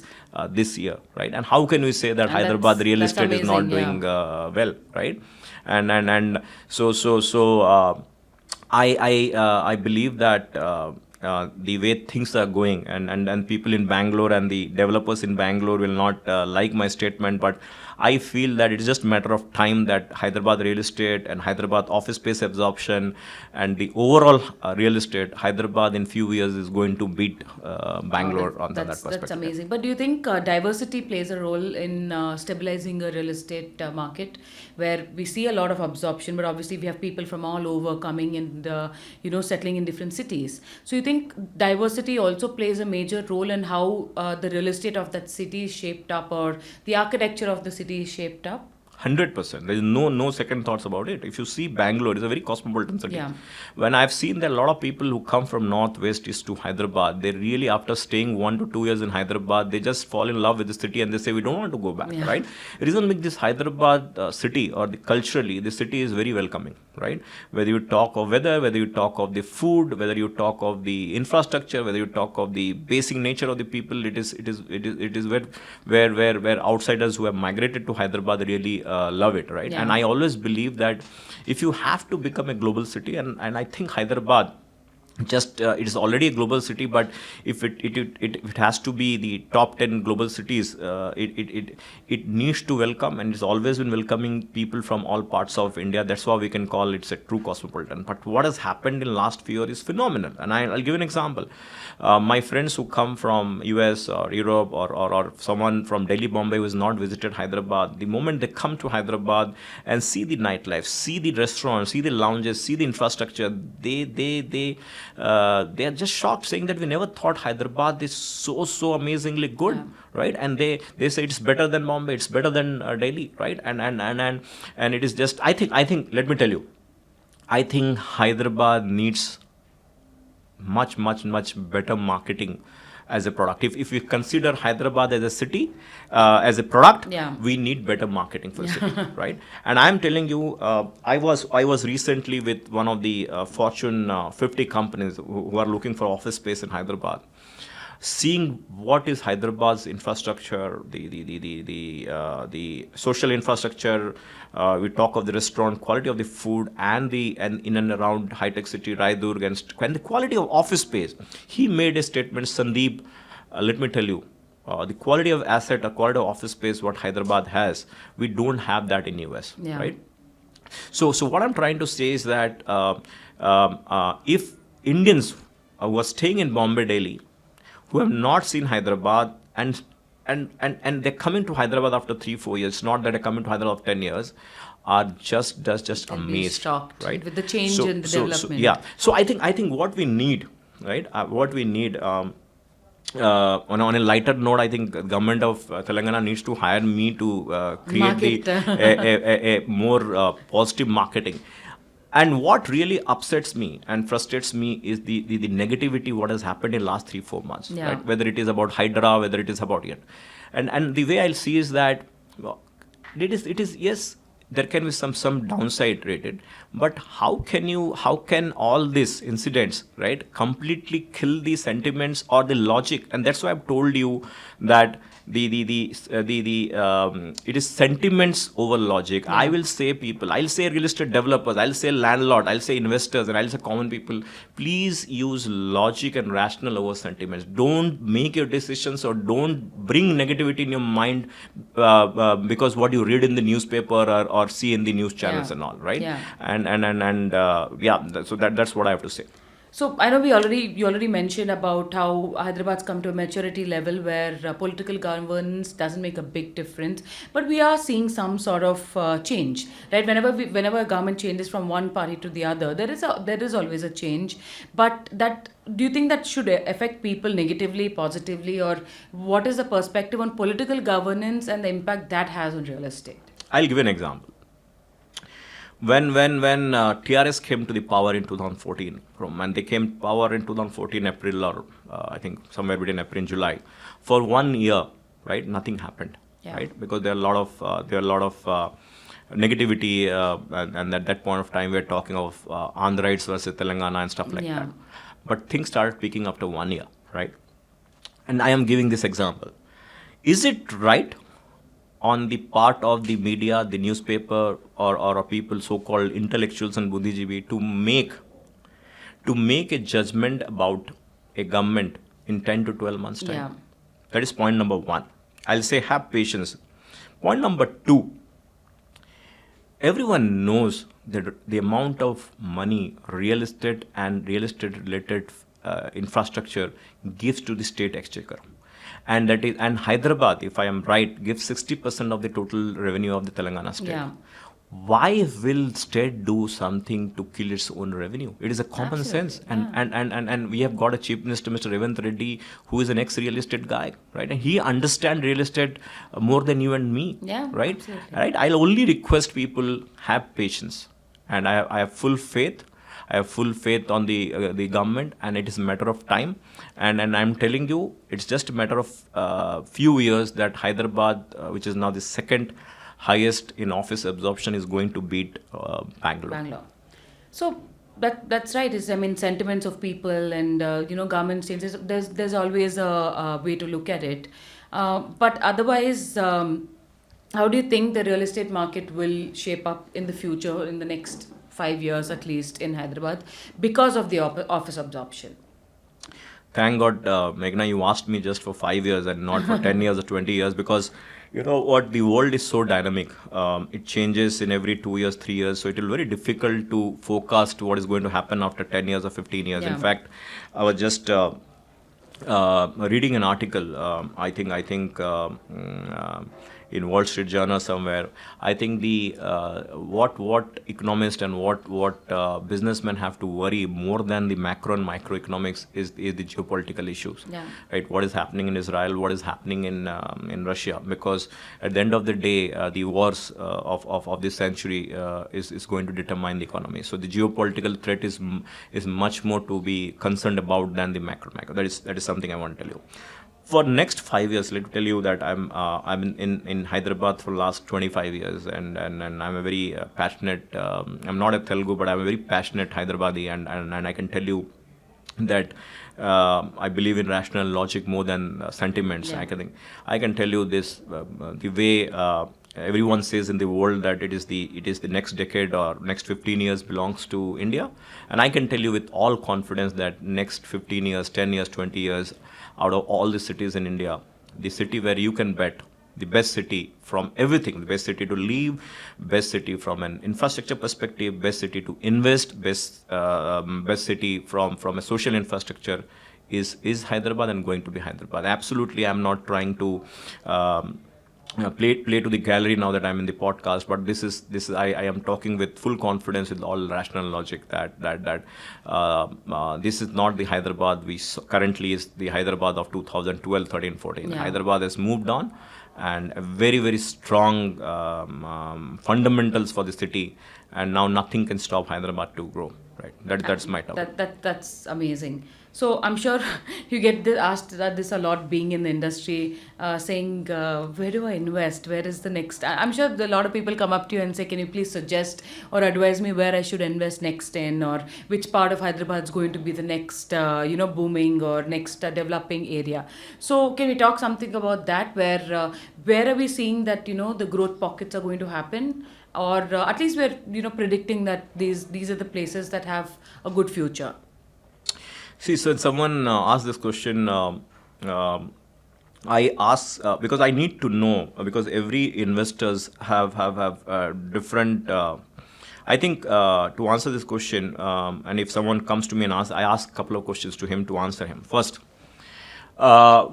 this year, right? And how can we say that Hyderabad real estate amazing, is not doing well, right? And so I believe that the way things are going, and people in Bangalore and the developers in Bangalore will not like my statement, but I feel that it is just a matter of time that Hyderabad real estate and Hyderabad office space absorption and the overall real estate, Hyderabad in few years is going to beat Bangalore on that perspective. That's amazing. But do you think diversity plays a role in stabilizing a real estate market, where we see a lot of absorption, but obviously we have people from all over coming and settling in different cities. So you think diversity also plays a major role in how the real estate of that city is shaped up, or the architecture of the city is shaped up? 100%. There is no second thoughts about it. If you see Bangalore, it's a very cosmopolitan city. Yeah. When I've seen that a lot of people who come from northwest east to Hyderabad, they really, after staying 1 to 2 years in Hyderabad, they just fall in love with the city and they say we don't want to go back, right? The reason with this Hyderabad city, or culturally, the city is very welcoming, right? Whether you talk of weather, whether you talk of the food, whether you talk of the infrastructure, whether you talk of the basic nature of the people, it is where outsiders who have migrated to Hyderabad really love it, right? Yeah. And I always believe that if you have to become a global city, and I think Hyderabad just it is already a global city, but if it has to be the top 10 global cities, it needs to welcome, and it's always been welcoming people from all parts of India. That's why we can call it a true cosmopolitan. But what has happened in last few years is phenomenal, and I'll give an example. My friends who come from US or Europe, or someone from Delhi, Bombay, who has not visited Hyderabad, the moment they come to Hyderabad and see the nightlife, see the restaurants, see the lounges, see the infrastructure, they are just shocked, saying that we never thought Hyderabad is so amazingly good. Yeah. Right? And they say it's better than Bombay, it's better than Delhi, right? And it is just, I think let me tell you, I think Hyderabad needs much better marketing as a product. If we consider Hyderabad as a city, as a product, Yeah. we need better marketing for the city, right? And I'm telling you, I was recently with one of the Fortune 50 companies who are looking for office space in Hyderabad. Seeing what is Hyderabad's infrastructure, the social infrastructure, we talk of the restaurant, quality of the food, and in and around high tech city Raidurg, and the quality of office space. He made a statement, Sandip. Let me tell you, the quality of asset, or quality of office space, what Hyderabad has, we don't have that in US, Yeah. right? So what I'm trying to say is that if Indians who are staying in Bombay, Delhi, who have not seen Hyderabad, and they're coming to Hyderabad after 3-4 years, not that they're coming to Hyderabad after 10 years, are just They'll be amazed, shocked right? with the change and the development. Yeah. So I think what we need, right? What we need. On a lighter note, I think government of Telangana needs to hire me to create Market. a more positive marketing. And what really upsets me and frustrates me is the negativity what has happened in last 3-4 months, Yeah. right? Whether it is about Hydra, whether it is about yet, and the way I'll see is that, well, it is yes, there can be some downside rated, but how can all these incidents, right, completely kill the sentiments or the logic? And that's why I've told you that it is sentiments over logic. Yeah. I will say people, I'll say real estate developers, I'll say landlord, I'll say investors, and I'll say common people. Please use logic and rational over sentiments. Don't make your decisions, or don't bring negativity in your mind because what you read in the newspaper, or see in the news channels, Yeah. and all, right? Yeah. So that's what I have to say. So I know you already mentioned about how Hyderabad's come to a maturity level where political governance doesn't make a big difference, but we are seeing some sort of change, right? Whenever a government changes from one party to the other, there is always a change. But that, do you think that should affect people negatively, positively, or what is the perspective on political governance and the impact that has on real estate? I'll give you an example. When TRS came to the power in 2014, and they came to power in 2014 April, or I think somewhere between April and July, for 1 year, right? Nothing happened, Yeah. right? Because there are a lot of negativity, and at that point of time, we're talking of Andhrites versus Telangana and stuff like Yeah. that. But things started picking after 1 year, right? And I am giving this example. Is it right on the part of the media, the newspaper, or people, so-called intellectuals and buddhijeevi, to make a judgment about a government in 10 to 12 months time? Yeah. That is point number one. I'll say have patience. Point number two, everyone knows that the amount of money real estate and real estate related infrastructure gives to the state exchequer. And Hyderabad, if I am right, gives 60% of the total revenue of the Telangana state. Yeah. Why will state do something to kill its own revenue? It is a common Absolutely, sense. And we have got a chief minister, Mr. Revant Reddy, who is an ex-real estate guy, right? And he understands real estate more than you and me, Yeah, right? absolutely. Right? I'll only request people have patience, and I have full faith. I have full faith on the government, and it is a matter of time. And I'm telling you, it's just a matter of few years that Hyderabad, which is now the second highest in office absorption, is going to beat Bangalore. So that's right. I mean, sentiments of people and government changes. There's always a way to look at it, but otherwise. How do you think the real estate market will shape up in the future, in the next 5 years at least in Hyderabad, because of the office absorption? Thank God, Meghna, you asked me just for 5 years and not for 10 years or 20 years, because you know what, the world is so dynamic. It changes in every 2 years, 3 years. So it will be very difficult to forecast what is going to happen after 10 years or 15 years. In Yeah. fact, I was just reading an article. In Wall Street Journal somewhere. I think the what economists and what businessmen have to worry more than the macro and microeconomics is the geopolitical issues. Yeah. Right, what is happening in Israel, what is happening in Russia, because at the end of the day, the wars of this century is going to determine the economy. So the geopolitical threat is much more to be concerned about than the macro. That is something I want to tell you. For next 5 years, let me tell you that I'm in Hyderabad for the last 25 years, and I'm a very passionate. I'm not a Telugu, but I'm a very passionate Hyderabadi, and I can tell you that I believe in rational logic more than sentiments. Yeah. I can tell you this: the way everyone says in the world that it is the next decade or next 15 years belongs to India, and I can tell you with all confidence that next 15 years, 10 years, 20 years, out of all the cities in India, the city where you can bet, the best city from everything, the best city to live, best city from an infrastructure perspective, best city to invest, best city from a social infrastructure is Hyderabad and going to be Hyderabad. Absolutely, I'm not trying to play to the gallery now that I'm in the podcast, but this is I am talking with full confidence with all rational logic that this is not the Hyderabad currently is the Hyderabad of 2012, 13, 14. Yeah. Hyderabad has moved on, and a very very strong fundamentals for the city, and now nothing can stop Hyderabad to grow. Right, that's my topic. That's amazing. So I'm sure you get asked that this a lot, being in the industry, saying where do I invest? Where is the next? I'm sure a lot of people come up to you and say, can you please suggest or advise me where I should invest next in, or which part of Hyderabad is going to be the next booming or next developing area. So can we talk something about that? Where are we seeing that the growth pockets are going to happen? Or at least we're predicting that these are the places that have a good future. See, so when someone asked this question, I ask because I need to know, because every investors have different. I think to answer this question, and if someone comes to me and I ask a couple of questions to him to answer him. First,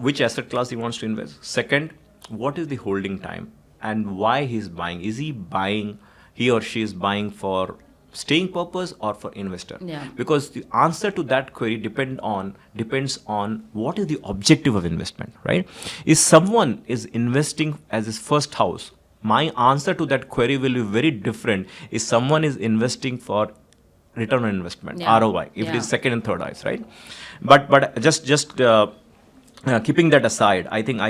which asset class he wants to invest. Second, what is the holding time and why he's buying. Is he or she is buying for staying purpose or for investor? Yeah. Because the answer to that query depends on what is the objective of investment, right? If someone is investing as his first house, my answer to that query will be very different if someone is investing for return on investment, Yeah. ROI, if it Yeah. is second and third eyes, right? But just keeping that aside, I think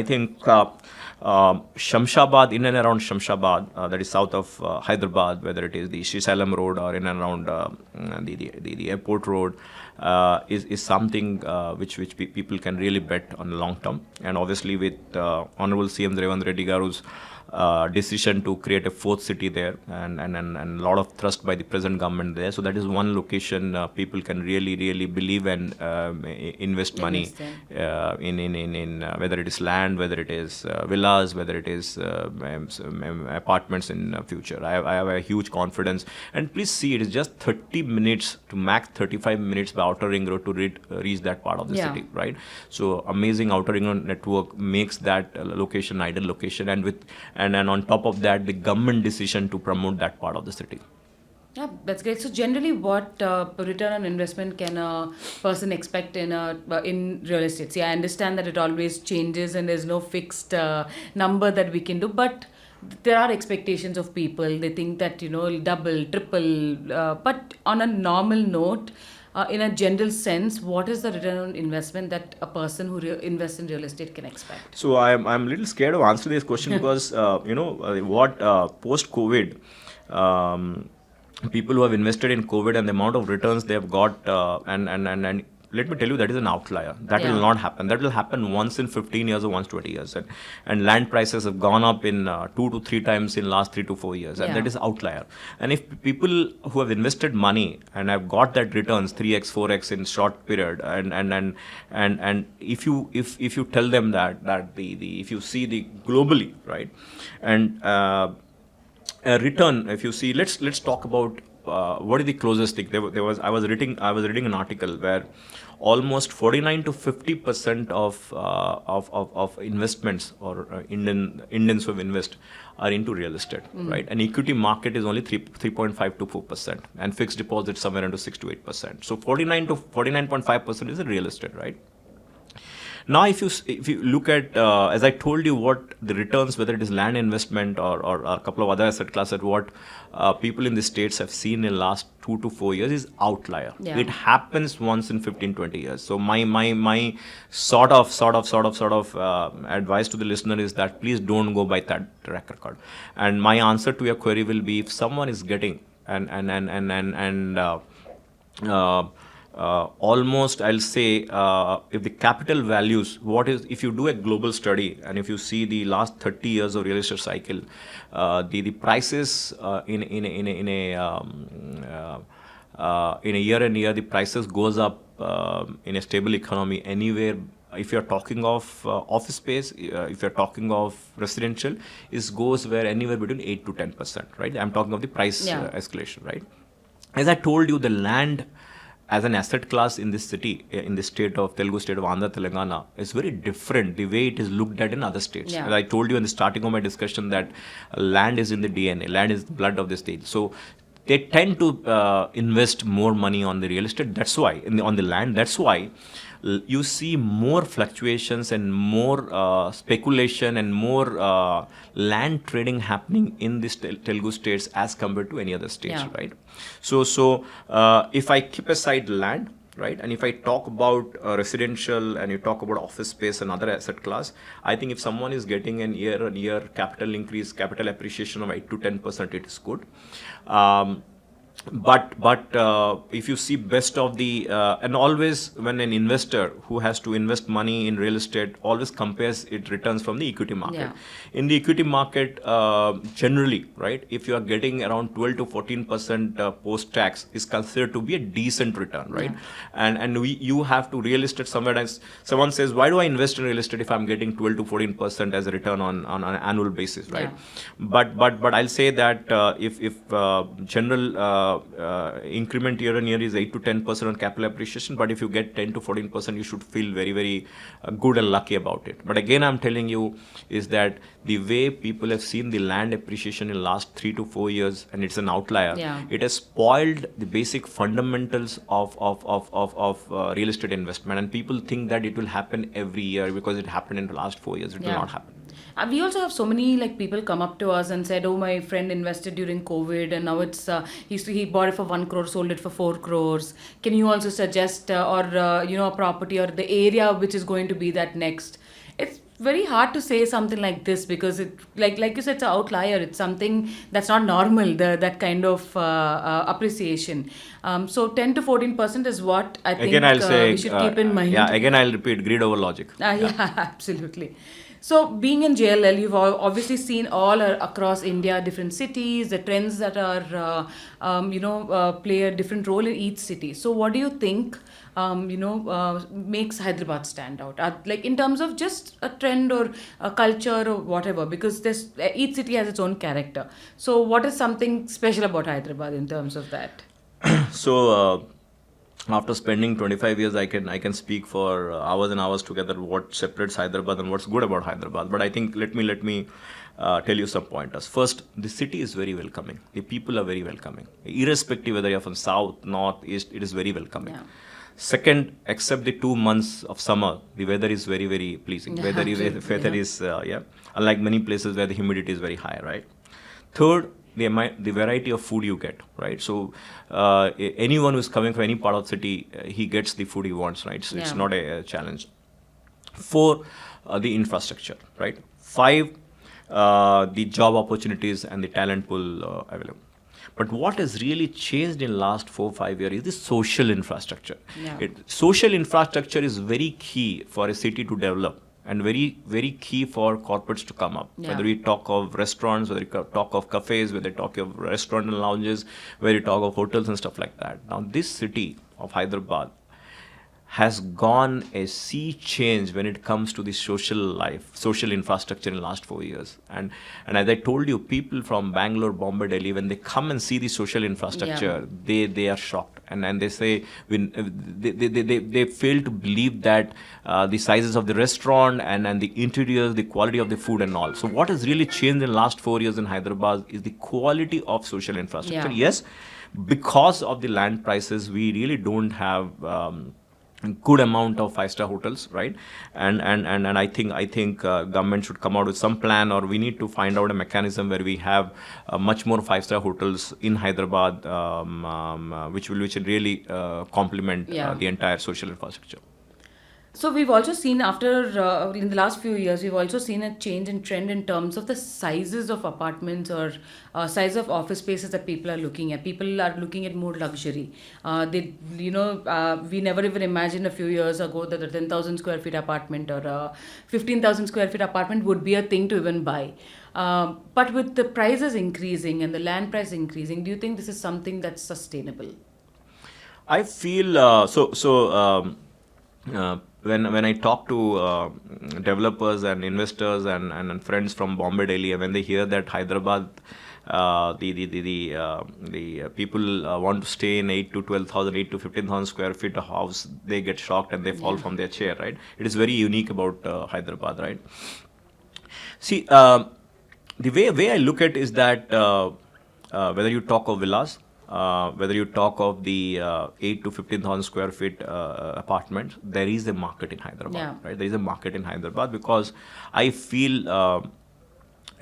Shamshabad, in and around Shamshabad, that is south of Hyderabad, whether it is the Srisailam road or in and around the airport road, is something which people can really bet on the long term. And obviously with Honorable CM Revanth Reddy Garu's decision to create a fourth city there, and a lot of thrust by the present government there. So that is one location people can really believe and invest money in whether it is land, whether it is villas, whether it is apartments in future. I have a huge confidence. And please see, it is just 30 minutes to max 35 minutes by outer ring road to reach that part of the Yeah. city, right? So amazing outer ring road network makes that location ideal location, and on top of that, the government decision to promote that part of the city. Yeah, that's great. So generally, what return on investment can a person expect in real estate? See, I understand that it always changes and there's no fixed number that we can do, but there are expectations of people. They think that double, triple, but on a normal note. In a general sense, what is the return on investment that a person who invests in real estate can expect? So I'm a little scared of answering this question because what post COVID, people who have invested in COVID and the amount of returns they have got, and let me tell you, that is an outlier. That Yeah. will not happen. That will happen once in 15 years or once 20 years. And land prices have gone up in 2 to 3 times in last 3 to 4 years. And Yeah. that is outlier. And if people who have invested money and have got that returns 3x, 4x in short period, and if you tell them that the if you see the globally, right, and a return, if you see, let's talk about what is the closest thing. There was I was reading an article where almost 49 to 50% of investments or Indians who have invest are into real estate, right? And equity market is only 3.5 to 4%, and fixed deposits somewhere into 6 to 8%. So 49.5% is in real estate, right? Now, if you look at, as I told you, what the returns, whether it is land investment or a couple of other asset classes, what people in the states have seen in last 2 to 4 years is outlier. Yeah. It happens once in 15, 20 years. So my sort of advice to the listener is that please don't go by that track record. And my answer to your query will be, if someone is getting almost, I'll say, if the capital values, if you do a global study and if you see the last 30 years of real estate cycle, the prices in a year and year, the prices goes up in a stable economy anywhere. If you're talking of office space, if you're talking of residential, it goes where anywhere between 8 to 10%, right? I'm talking of the price escalation, right? As I told you, the land as an asset class in this city, in the state of Telugu state of Andhra, Telangana, is very different the way it is looked at in other states. Yeah. As I told you in the starting of my discussion that land is in the DNA, land is the blood of the state. So they tend to invest more money on the real estate. That's why, on the land, that's why you see more fluctuations and more speculation and more land trading happening in these Telugu states as compared to any other states, right? So if I keep aside land, right, and if I talk about residential and you talk about office space and other asset class, I think if someone is getting an year-on-year capital increase, capital appreciation of 8 to 10%, it is good. But if you see best of the and always when an investor who has to invest money in real estate always compares it returns from the equity market. In the equity market, generally, right, if you are getting around 12 to 14% post tax is considered to be a decent return, right? And you have to real estate somewhere. As someone says, why do I invest in real estate if I'm getting 12 to 14% as a return on an annual basis, right? But I'll say that if general increment year on year is 8 to 10% on capital appreciation, but if you get 10 to 14%, you should feel very, very good and lucky about it. But again, I'm telling you is that the way people have seen the land appreciation in last 3 to 4 years, and it's an outlier, it has spoiled the basic fundamentals of real estate investment. And people think that it will happen every year because it happened in the last 4 years. It will not happen. We also have so many people come up to us and said, oh, my friend invested during COVID and now it's he bought it for 1 crore, sold it for 4 crores. Can you also suggest a property or the area which is going to be that next? It's very hard to say something like this because it like you said, it's an outlier. It's something that's not normal, that kind of appreciation. So 10 to 14% is what I think we should keep in mind. Again I'll repeat, greed over logic. Absolutely. So being in JLL, you've obviously seen all across India, different cities, the trends that are, play a different role in each city. So what do you think, makes Hyderabad stand out? Like in terms of just a trend or a culture or whatever, because each city has its own character. So what is something special about Hyderabad in terms of that? So, after spending 25 years, I can speak for hours and hours together what separates Hyderabad and what's good about Hyderabad. But I think let me tell you some pointers. First, the city is very welcoming. The people are very welcoming. Irrespective whether you're from south, north, east, it is very welcoming. Second, except the 2 months of summer, the weather is very, very pleasing. Weather is unlike many places where the humidity is very high, right? Third, the variety of food you get, right? So anyone who's coming from any part of the city, he gets the food he wants, right? So it's not a challenge. 4, the infrastructure, right? 5, the job opportunities and the talent pool available. But what has really changed in last 4 5 years is the social infrastructure. Yeah. Social infrastructure is very key for a city to develop and very key for corporates to come up. Yeah. Whether we talk of restaurants, whether we talk of cafes, whether we talk of restaurant and lounges, whether we talk of hotels and stuff like that. Now this city of Hyderabad has gone a sea change when it comes to the social life, social infrastructure in the last 4 years. And as I told you, people from Bangalore, Bombay, Delhi, when they come and see the social infrastructure, they are shocked. And they say, they fail to believe that the sizes of the restaurant and the interiors, the quality of the food and all. So what has really changed in the last 4 years in Hyderabad is the quality of social infrastructure. Yeah. Yes, because of the land prices, we really don't have good amount of 5-star hotels, right? And I think government should come out with some plan, or we need to find out a mechanism where we have much more 5-star hotels in Hyderabad, which will really complement the entire social infrastructure. So we've also seen in the last few years, we've also seen a change in trend in terms of the sizes of apartments or size of office spaces that people are looking at. People are looking at more luxury. We never even imagined a few years ago that a 10,000 square feet apartment or a 15,000 square feet apartment would be a thing to even buy. But with the prices increasing and the land price increasing, do you think this is something that's sustainable? I feel when I talk to developers and investors and friends from Bombay, Delhi, and when they hear that Hyderabad, the people want to stay in 8 to 12,000, 8 to 15,000 square feet a house, they get shocked and they fall from their chair, right? It is very unique about Hyderabad, right? See, the way I look at is that whether you talk of villas, whether you talk of the 8 to 15,000 square feet apartments, there is a market in Hyderabad, right? There is a market in Hyderabad because I feel,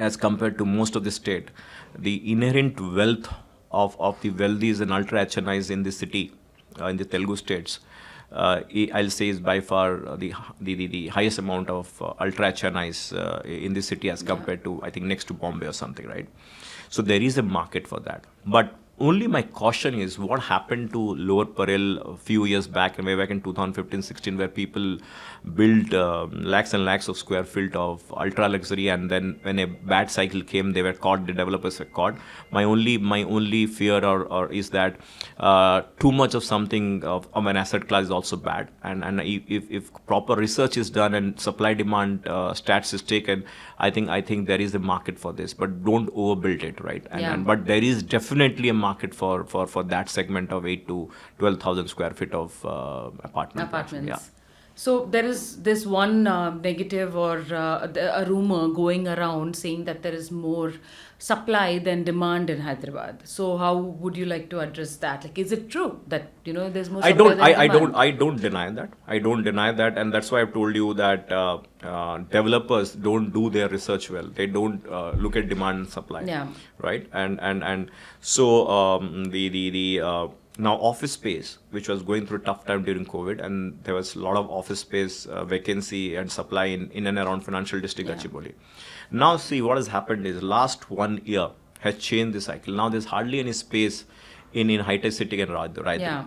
as compared to most of the state, the inherent wealth of the wealthies and ultra HNIs in the city, in the Telugu states, I'll say is by far the highest amount of ultra HNIs in the city as compared to, I think, next to Bombay or something, right? So there is a market for that. But only my caution is what happened to Lower Parel a few years back, and way back in 2015-16, where people built lakhs and lakhs of square feet of ultra luxury, and then when a bad cycle came, they were caught. The developers were caught. My only fear or is that too much of something of an asset class is also bad. And if proper research is done and supply demand stats is taken, I think there is a market for this, but don't overbuild it, right? But there is definitely a market for that segment of 8 to 12,000 square feet of apartments. Yeah. So there is this one negative or a rumor going around saying that there is more supply than demand in Hyderabad. So how would you like to address that? Like, is it true that there's more supply than demand? I don't deny that. I don't deny that, and that's why I've told you that developers don't do their research well. They don't look at demand and supply. Yeah. Right. And so now office space, which was going through a tough time during COVID, and there was a lot of office space vacancy and supply in and around financial district Gachibowli. Now see what has happened is last 1 year has changed the cycle. Now there's hardly any space in high-tech city and Raidurang. Yeah.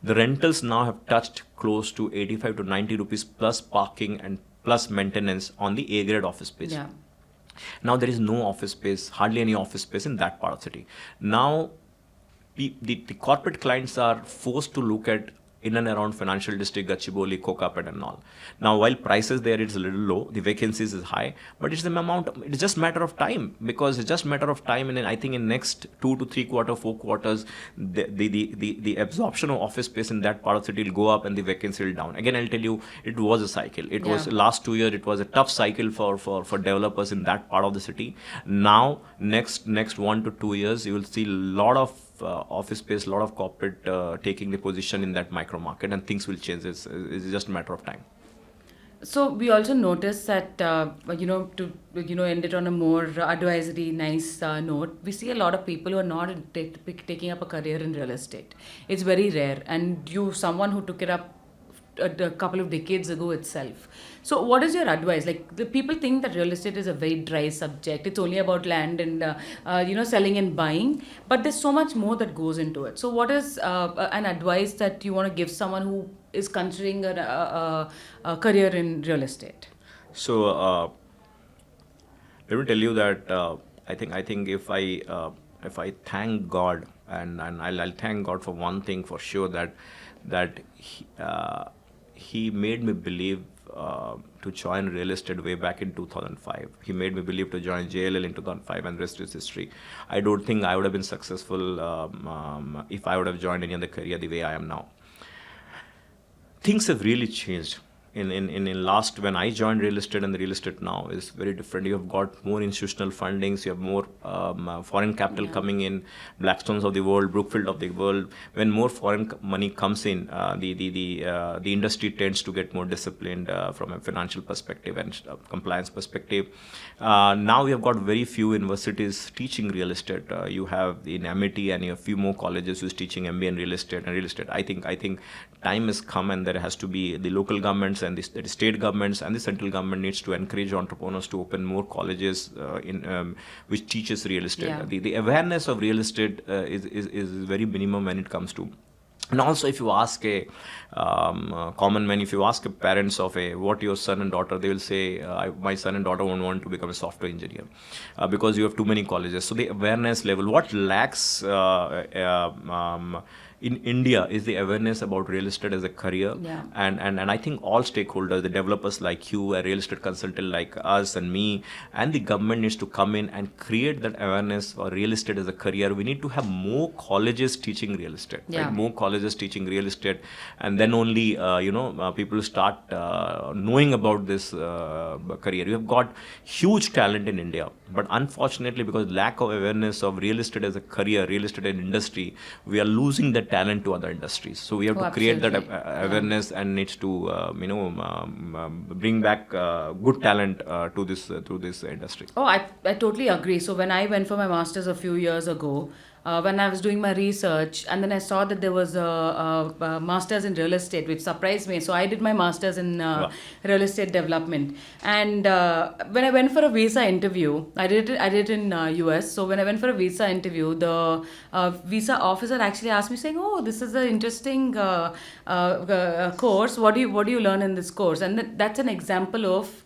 The rentals now have touched close to 85 to 90 rupees plus parking and plus maintenance on the A-grade office space. Yeah. Now there is no office space, hardly any office space in that part of the city. Now the corporate clients are forced to look at in and around financial district, Gachibowli, Kokapet and all. Now, while prices there it's a little low, the vacancies is high, but it's just matter of time, because it's just matter of time, and then I think in next 2 to 3 quarters, 4 quarters, the absorption of office space in that part of the city will go up and the vacancy will down. Again, I'll tell you, it was a cycle. It was last 2 years, it was a tough cycle for developers in that part of the city. Now, next 1 to 2 years, you will see a lot of office space, a lot of corporate taking the position in that micro market, and things will change. It's just a matter of time. So we also noticed that to end it on a more advisory nice note, we see a lot of people who are not taking up a career in real estate. It's very rare, and someone who took it up a couple of decades ago itself. So, what is your advice? Like, the people think that real estate is a very dry subject. It's only about land and selling and buying, but there's so much more that goes into it. So, what is an advice that you want to give someone who is considering a career in real estate? So let me tell you that I think if I thank God, and I'll thank God for one thing for sure, that he made me believe to join real estate way back in 2005. He made me believe to join JLL in 2005, and rest is history. I don't think I would have been successful if I would have joined any other career the way I am now. Things have really changed in last, when I joined real estate and the real estate now is very different. You have got more institutional fundings, you have more foreign capital coming in, Blackstones of the world, Brookfield of the world. When more foreign money comes in, the industry tends to get more disciplined from a financial perspective and compliance perspective. Now we have got very few universities teaching real estate. You have in Amity and you have few more colleges who's teaching MBA in real estate and real estate. I think time has come, and there has to be the local governments and the state governments and the central government needs to encourage entrepreneurs to open more colleges which teaches real estate. Yeah. The awareness of real estate is very minimum when it comes to. And also, if you ask a common man, if you ask a parents of what your son and daughter, they will say, my son and daughter won't want to become a software engineer because you have too many colleges. So the awareness level, what lacks in India is the awareness about real estate as a career. Yeah. And I think all stakeholders, the developers like you, a real estate consultant like us and me, and the government needs to come in and create that awareness for real estate as a career. We need to have more colleges teaching real estate, Yeah. right? More colleges teaching real estate, and then only people start knowing about this career. You have got huge talent in India, but unfortunately, because lack of awareness of real estate as a career, real estate as an industry, we are losing that talent to other industries. So we have to create that awareness and needs to bring back good talent to this industry. Oh, I totally agree. So when I went for my master's a few years ago, when I was doing my research, and then I saw that there was a master's in real estate, which surprised me. So I did my master's in real estate development. And when I went for a visa interview, I did it in US. So when I went for a visa interview, the visa officer actually asked me, saying, "Oh, this is an interesting course. What do you learn in this course?" And that's an example of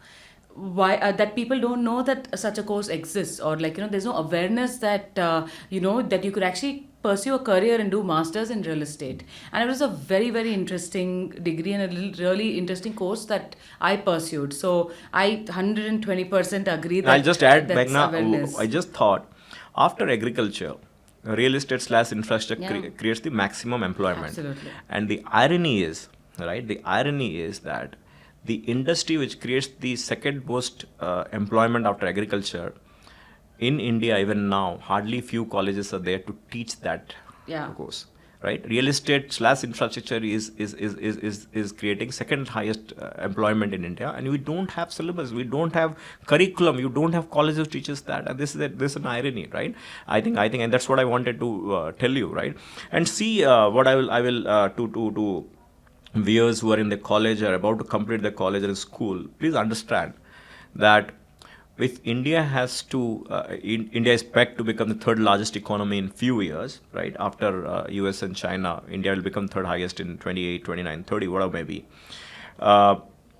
why that people don't know that such a course exists, or there's no awareness that that you could actually pursue a career and do masters in real estate. And it was a very, very interesting degree and a really interesting course that I pursued. So I 120% agree that I'll just add, that's Meghna, awareness. I just thought after agriculture, real estate / infrastructure creates the maximum employment. Absolutely. And the irony is, that the industry which creates the second most employment after agriculture in India, even now, hardly few colleges are there to teach that course. Right, real estate / infrastructure is creating second highest employment in India, and we don't have syllabus, we don't have curriculum, you don't have colleges teaches that, and this is an irony, right? I think, and that's what I wanted to tell you, right? And see what I will to viewers who are in the college or about to complete the college or school, please understand that if India has to, India is pegged to become the third largest economy in few years, right? After US and China, India will become third highest in 28, 29, 30, whatever may be.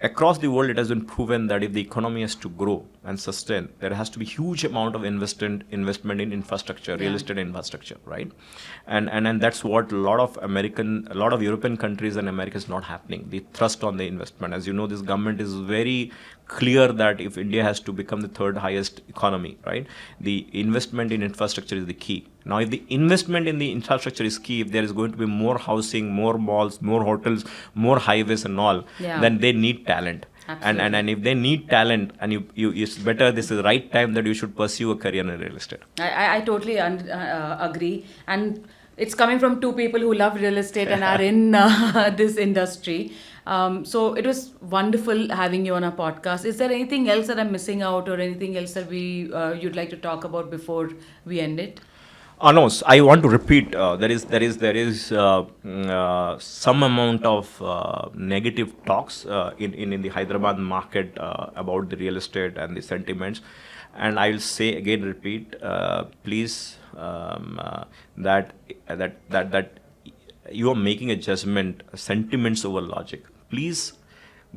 Across the world, it has been proven that if the economy has to grow and sustain, there has to be huge amount of investment in infrastructure, real estate infrastructure, right? And that's what a lot of European countries and America is not happening. The thrust on the investment, as you know, this government is very clear that if India has to become the third highest economy, right, the investment in infrastructure is the key. Now, if the investment in the infrastructure is key, if there is going to be more housing, more malls, more hotels, more highways and all, then they need talent. And if they need talent, and you it's better, this is the right time that you should pursue a career in real estate. I totally agree. And it's coming from two people who love real estate and are in this industry. So it was wonderful having you on our podcast. Is there anything else that I'm missing out, or anything else that you'd like to talk about before we end it? No, I want to repeat. Some amount of negative talks in the Hyderabad market about the real estate and the sentiments, and I will say again, repeat. Please, that you are making a judgment, sentiments over logic. Please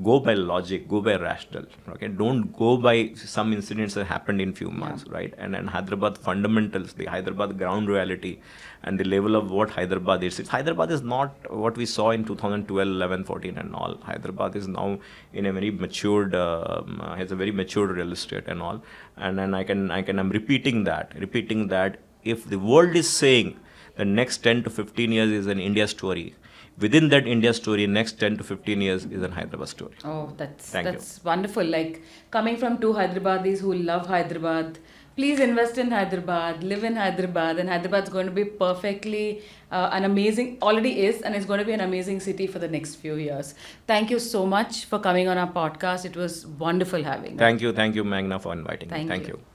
go by logic, go by rational. Okay, don't go by some incidents that happened in few months, right? And Hyderabad fundamentals, the Hyderabad ground reality, and the level of what Hyderabad is. Hyderabad is not what we saw in 2012, 11, 14, and all. Hyderabad is now in a very matured, has a very matured real estate and all. And then I'm repeating that if the world is saying the next 10 to 15 years is an India story, within that India story, next 10 to 15 years is an Hyderabad story. Oh, Thank you. that's wonderful. Like coming from two Hyderabadis who love Hyderabad, please invest in Hyderabad, live in Hyderabad, and Hyderabad's going to be perfectly an amazing, already is, and it's going to be an amazing city for the next few years. Thank you so much for coming on our podcast. It was wonderful having you. Thank you, Meghna, for inviting me. Thank Thank you. you.